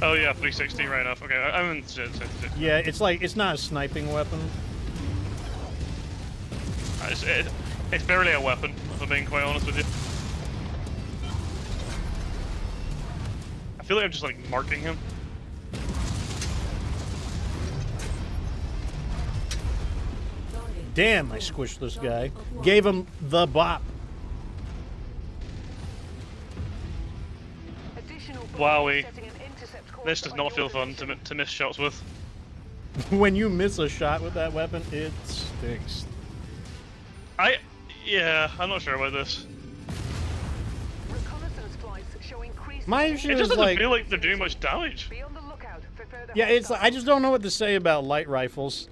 Oh yeah, 360, right enough. Okay, I'm in 666. Yeah, it's like it's not a sniping weapon. It's barely a weapon, if I'm being quite honest with you. I feel like I'm just like marking him. Damn, I squished this guy. Gave him the bop. Additional Wowee. setting an intercept course This does by not feel your fun to miss shots with. When you miss a shot with that weapon, it stinks. Yeah, I'm not sure about this. reconnaissance flights show increased. My It issue just is doesn't like, feel like they're doing much damage. Be on the lookout for further yeah, it's hostiles. I just don't know what to say about light rifles.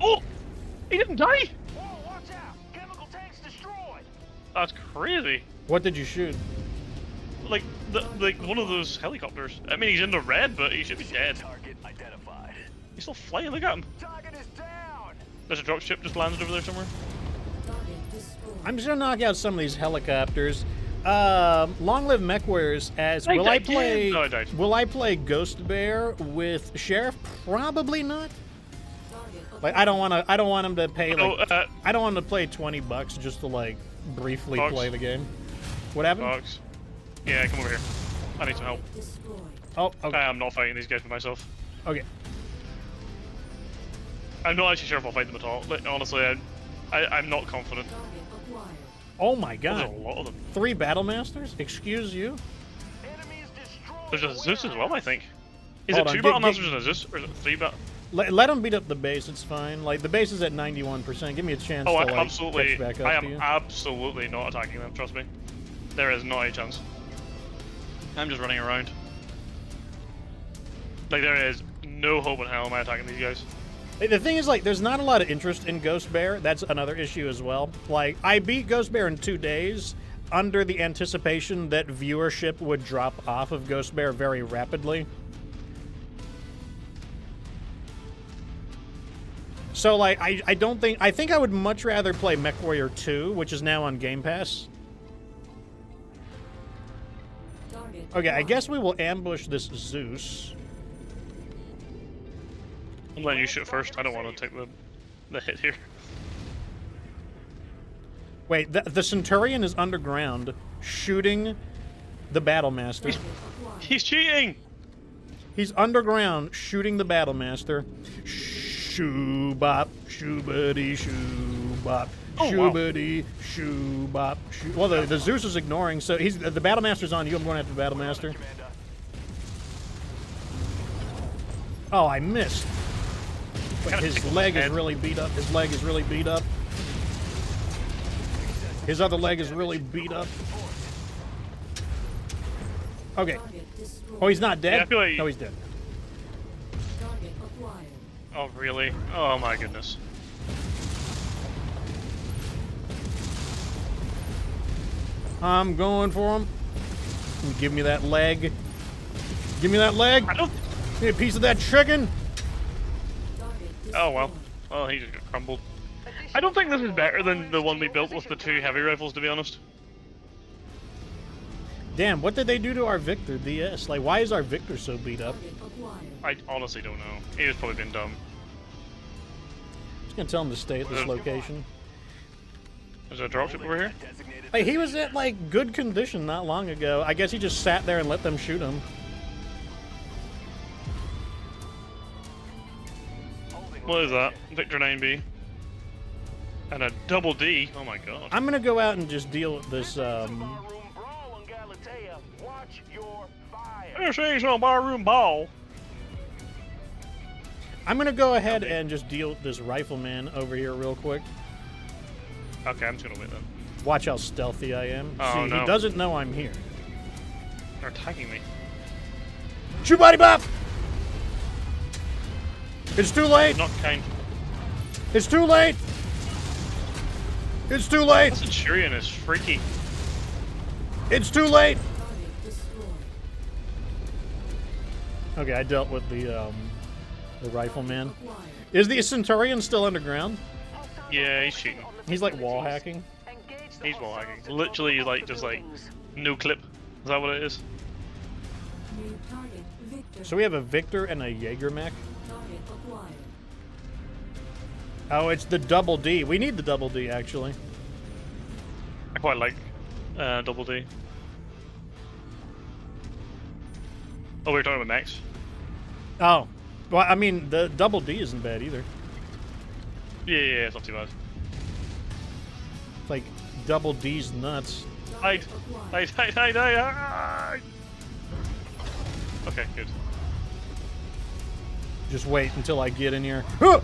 Oh! He didn't die! Whoa, watch out! Chemical tanks destroyed! That's crazy. What did you shoot? Like one of those helicopters. I mean, he's in the red, but he should be dead. Target identified. He's still flying. Look at him. Target is down! There's a dropship just landed over there somewhere. Target destroyed. I'm just gonna knock out some of these helicopters. Long live MechWarriors. As I will I died. play? No, I died. Will I play Ghost Bear with Sheriff? Probably not. Target Like I don't want him to pay like Oh, I don't want him to play $20 just to like briefly Fox. play the game. What happened? Fox. Yeah, come over here. I need some help. destroyed. Oh, okay. I'm not fighting these guys by myself. Okay. I'm not actually sure if I'll fight them at all. Like, honestly, I'm not confident. Target acquired. Oh my There's a God! lot of them. 3 Battlemasters? Excuse you? Enemies destroyed! There's a Zeus as well, I think. Is Hold it on, 2 get- Battlemasters and a Zeus, or is it 3 Bat? Let him beat up the base. It's fine. Like the base is at 91%. Give me a chance Oh, to I like absolutely. catch back up I to am you. absolutely not attacking them. Trust me. There is not a chance. I'm just running around. Like there is no hope in hell am I attacking these guys. Hey, the thing is, like, there's not a lot of interest in Ghost Bear. That's another issue as well. Like, I beat Ghost Bear in 2 days under the anticipation that viewership would drop off of Ghost Bear very rapidly. So, like, I don't think... I think I would much rather play MechWarrior 2, which is now on Game Pass. Target Okay, I acquired. guess we will ambush this Zeus. I'm letting you shoot first. I don't want to take the hit here. Wait, the Centurion is underground, shooting the Battlemaster. Target acquired. He's cheating. He's underground shooting the Battlemaster. Shoo bop, shoobity shoo bop, Oh, wow. shoobity shoo bop. Shoo. Well, the Zeus is ignoring, so he's the Battlemaster's on you. I'm going after the Battlemaster. Commander. Oh, I missed. Wait, Kinda his tickled my leg is head. really beat up. His leg is really beat up. His other leg is really beat up. Okay. Target destroyed. Oh, he's not dead? Yeah, I feel like- No, he's dead. Target acquired. Oh, really? Oh my goodness. I'm going for him. Give me that leg. Give me that leg. I don't. Give me a piece of that chicken. Oh well. Well, he just got crumbled. I don't think this is better than the one we built with the 2 heavy rifles, to be honest. Damn, what did they do to our Victor DS? Like, why is our Victor so beat up? I honestly don't know. He was probably been dumb. Just gonna tell him to stay at this location. Is there a dropship over here? Hey, he was at, like, good condition not long ago. I guess he just sat there and let them shoot him. What is that? Victor 9B. And a double D. Oh my god. I'm gonna go out and just deal with this, This ain't no barroom ball. I'm gonna go ahead and just deal with this rifleman over here real quick. Okay, I'm just gonna wait then. Watch how stealthy I am. Oh, See, no. he doesn't know I'm here. They're attacking me. Shoot body bop! It's too late! Not kind. It's too late! It's too late! That Centurion is freaky. It's too late! Target destroyed. Okay, I dealt with the rifleman. Acquired. Is the Centurion still underground? Yeah, he's cheating. He's like wall hacking. He's wall hacking. Literally, like, just like, no clip. Is that what it is? New target Victor. So we have a Victor and a Jaeger mech. Target acquired. Oh, it's the double D. We need the double D, actually. I quite like double D. Oh, we were talking about Mechs. Oh. Well, I mean, the double D isn't bad either. Yeah, it's not too bad. It's like double D's nuts. Hide! Acquired. Hide! Okay, good. Just wait until I get in here. Huh!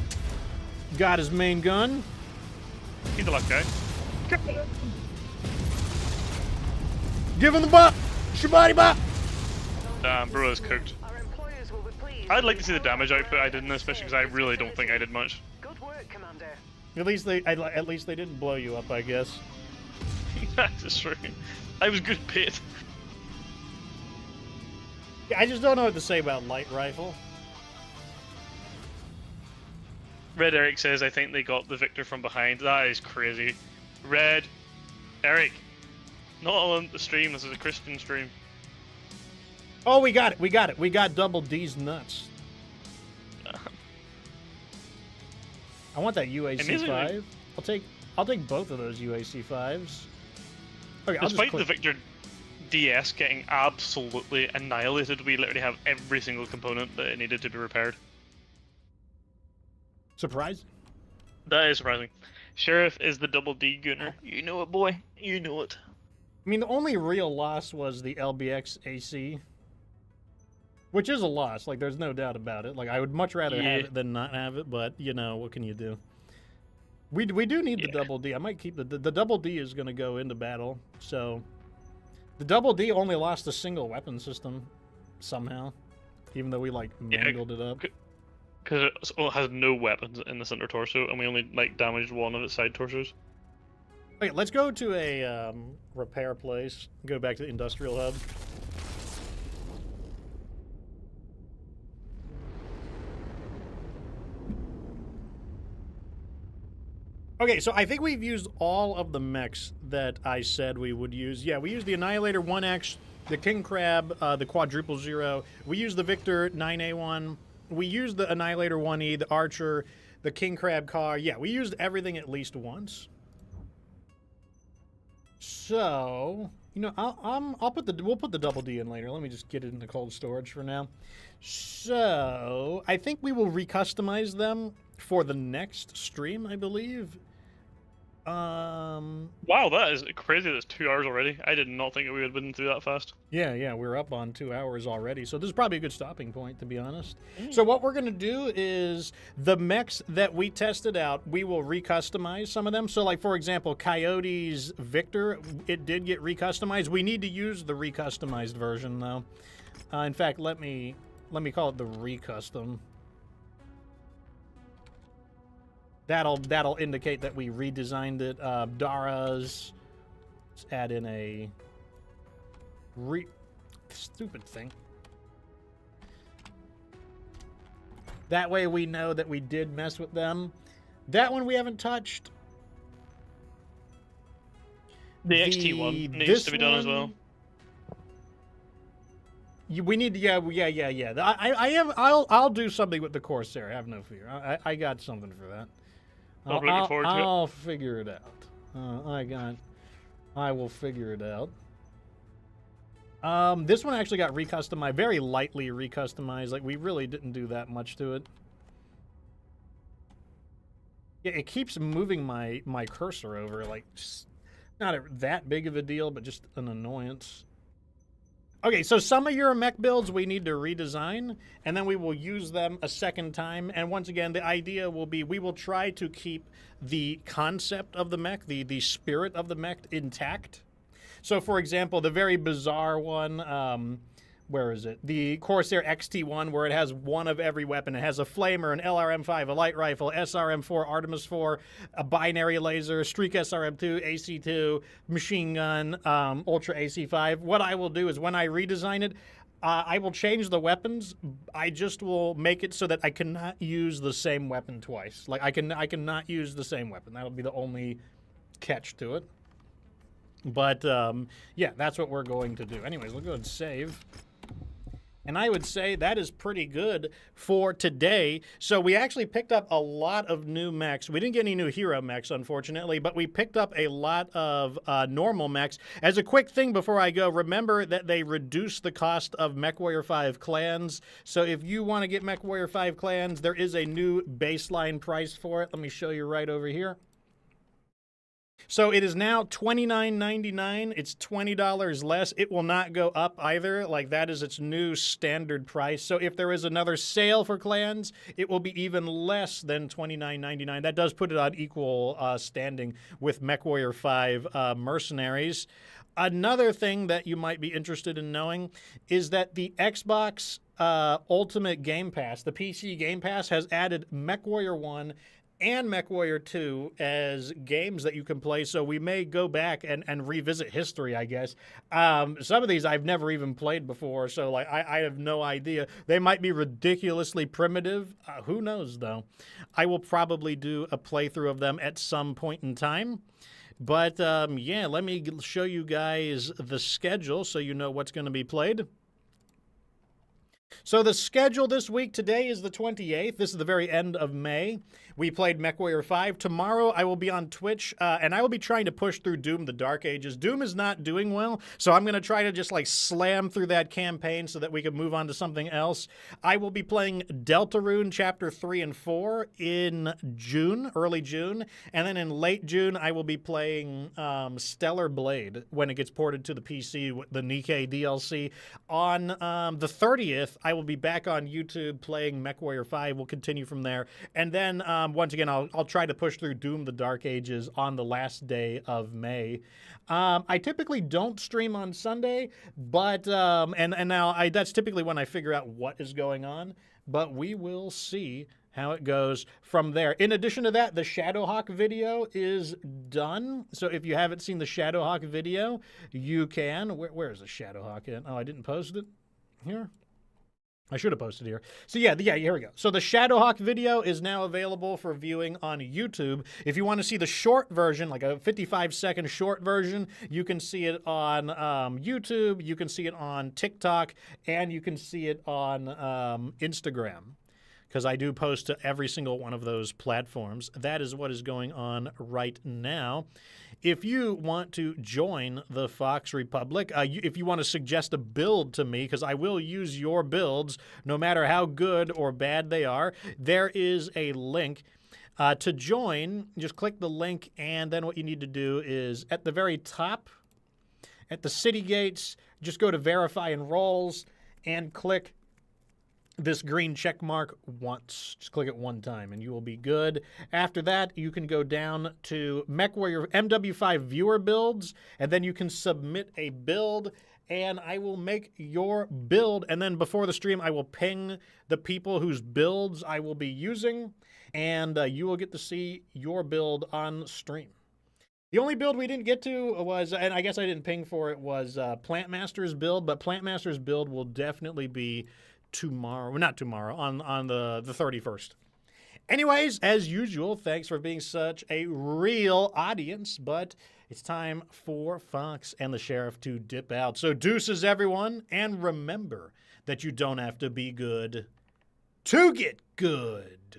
Got his main gun. He's the last guy. Give him the bop! Shabody bop! Damn, bro is cooked. Our employers will be pleased. I'd like to see the damage output I did in this mission because I really don't think I did much. Good work, Commander. At least they didn't blow you up, I guess. That's true. I was good bait. Yeah, I just don't know what to say about light rifle. Red Eric says, I think they got the Victor from behind. That is crazy. Red Eric. Not on the stream, this is a Christian stream. Oh, we got it. We got it. We got double D's nuts. I want that UAC Amazingly. 5. I'll take both of those UAC 5s. Okay, I'll just Despite the click. Victor DS getting absolutely annihilated, we literally have every single component that it needed to be repaired. Surprise. That is surprising. Sheriff is the double D gunner. You know it, boy. You know it. I mean, the only real loss was the LBX AC, which is a loss. Like, there's no doubt about it. Like, I would much rather have it than not have it, but, you know, what can you do? We do need the double D. I might keep the double D is going to go into battle, so... The double D only lost a single weapon system, somehow, even though we, like, mangled it up. Because it has no weapons in the center torso, and we only, like, damaged one of its side torsos. Okay, let's go to a repair place. Go back to the industrial hub. Okay, so I think we've used all of the mechs that I said we would use. Yeah, we used the Annihilator 1X, the King Crab, the Quadruple Zero. We used the Victor 9A1. We used the Annihilator 1E, the Archer, the King Crab car. Yeah, we used everything at least once. So, you know, we'll put the double D in later. Let me just get it into cold storage for now. So, I think we will recustomize them for the next stream, I believe. Wow, that is crazy. That's 2 hours already. I did not think we would have been through that fast. Yeah, we're up on 2 hours already. So this is probably a good stopping point, to be honest. So what we're going to do is the mechs that we tested out, we will recustomize some of them. So like, for example, Coyote's Victor, it did get recustomized. We need to use the recustomized version, though. In fact, let me call it the recustom. That'll indicate that we redesigned it. Dara's. Let's add in a stupid thing. That way we know that we did mess with them. That one we haven't touched. The XT one needs to be done as well. We need to, yeah. I'll do something with the Corsair. Have no fear. I got something for that. I'm looking forward to it. I'll figure it out. I will figure it out. This one actually got recustomized, very lightly recustomized. Like, we really didn't do that much to it. Yeah, it keeps moving my cursor over, like, not that big of a deal, but just an annoyance. Okay, so some of your mech builds we need to redesign, and then we will use them a second time. And once again, the idea will be we will try to keep the concept of the mech, the spirit of the mech intact. So, for example, the very bizarre one, where is it? The Corsair XT1, where it has one of every weapon. It has a flamer, an LRM-5, a light rifle, SRM-4, Artemis-4, a binary laser, Streak SRM-2, AC-2, machine gun, Ultra AC-5. What I will do is when I redesign it, I will change the weapons. I just will make it so that I cannot use the same weapon twice. Like, I cannot use the same weapon. That'll be the only catch to it. But, yeah, that's what we're going to do. Anyways, we'll go and save. And I would say that is pretty good for today. So we actually picked up a lot of new mechs. We didn't get any new hero mechs, unfortunately, but we picked up a lot of normal mechs. As a quick thing before I go, remember that they reduced the cost of MechWarrior 5 clans. So if you want to get MechWarrior 5 clans, there is a new baseline price for it. Let me show you right over here. So it is now $29.99. It's $20 less. It will not go up either. Like, that is its new standard price. So if there is another sale for clans, it will be even less than $29.99. That does put it on equal standing with MechWarrior 5 Mercenaries. Another thing that you might be interested in knowing is that the Xbox Ultimate Game Pass, the PC Game Pass, has added MechWarrior 1 and MechWarrior 2 as games that you can play, so we may go back and revisit history, I guess. Some of these I've never even played before, so like I have no idea. They might be ridiculously primitive. Who knows, though? I will probably do a playthrough of them at some point in time. But, yeah, let me show you guys the schedule so you know what's going to be played. So the schedule this week, today is the 28th. This is the very end of May. We played MechWarrior 5. Tomorrow I will be on Twitch, and I will be trying to push through Doom the Dark Ages. Doom is not doing well, so I'm going to try to just like slam through that campaign so that we can move on to something else. I will be playing Deltarune Chapter 3 and 4 in June, early June, and then in late June I will be playing Stellar Blade when it gets ported to the PC, the Nikkei DLC. On the 30th, I will be back on YouTube playing MechWarrior 5. We'll continue from there. And then, once again, I'll try to push through Doom the Dark Ages on the last day of May. I typically don't stream on Sunday, but, and now that's typically when I figure out what is going on, but we will see how it goes from there. In addition to that, the Shadowhawk video is done. So if you haven't seen the Shadowhawk video, you can. Where is the Shadowhawk at? Oh, I didn't post it here. I should have posted here. So yeah, here we go. So the Shadowhawk video is now available for viewing on YouTube. If you want to see the short version, like a 55-second short version, you can see it on YouTube, you can see it on TikTok, and you can see it on Instagram, because I do post to every single one of those platforms. That is what is going on right now. If you want to join the Fox Republic, if you want to suggest a build to me, because I will use your builds no matter how good or bad they are, there is a link to join. Just click the link, and then what you need to do is at the very top, at the city gates, just go to Verify Enrolls and click this green check mark once. Just click it one time and you will be good. After that, you can go down to MechWarrior MW5 viewer builds, and then you can submit a build, and I will make your build, and then before the stream, I will ping the people whose builds I will be using, and you will get to see your build on stream. The only build we didn't get to was, and I guess I didn't ping for it, was Plant Master's build, but Plant Master's build will definitely be tomorrow, not tomorrow, on the 31st. Anyways, as usual, thanks for being such a real audience, but it's time for Fox and the Sheriff to dip out. So deuces, everyone, and remember that you don't have to be good to get good.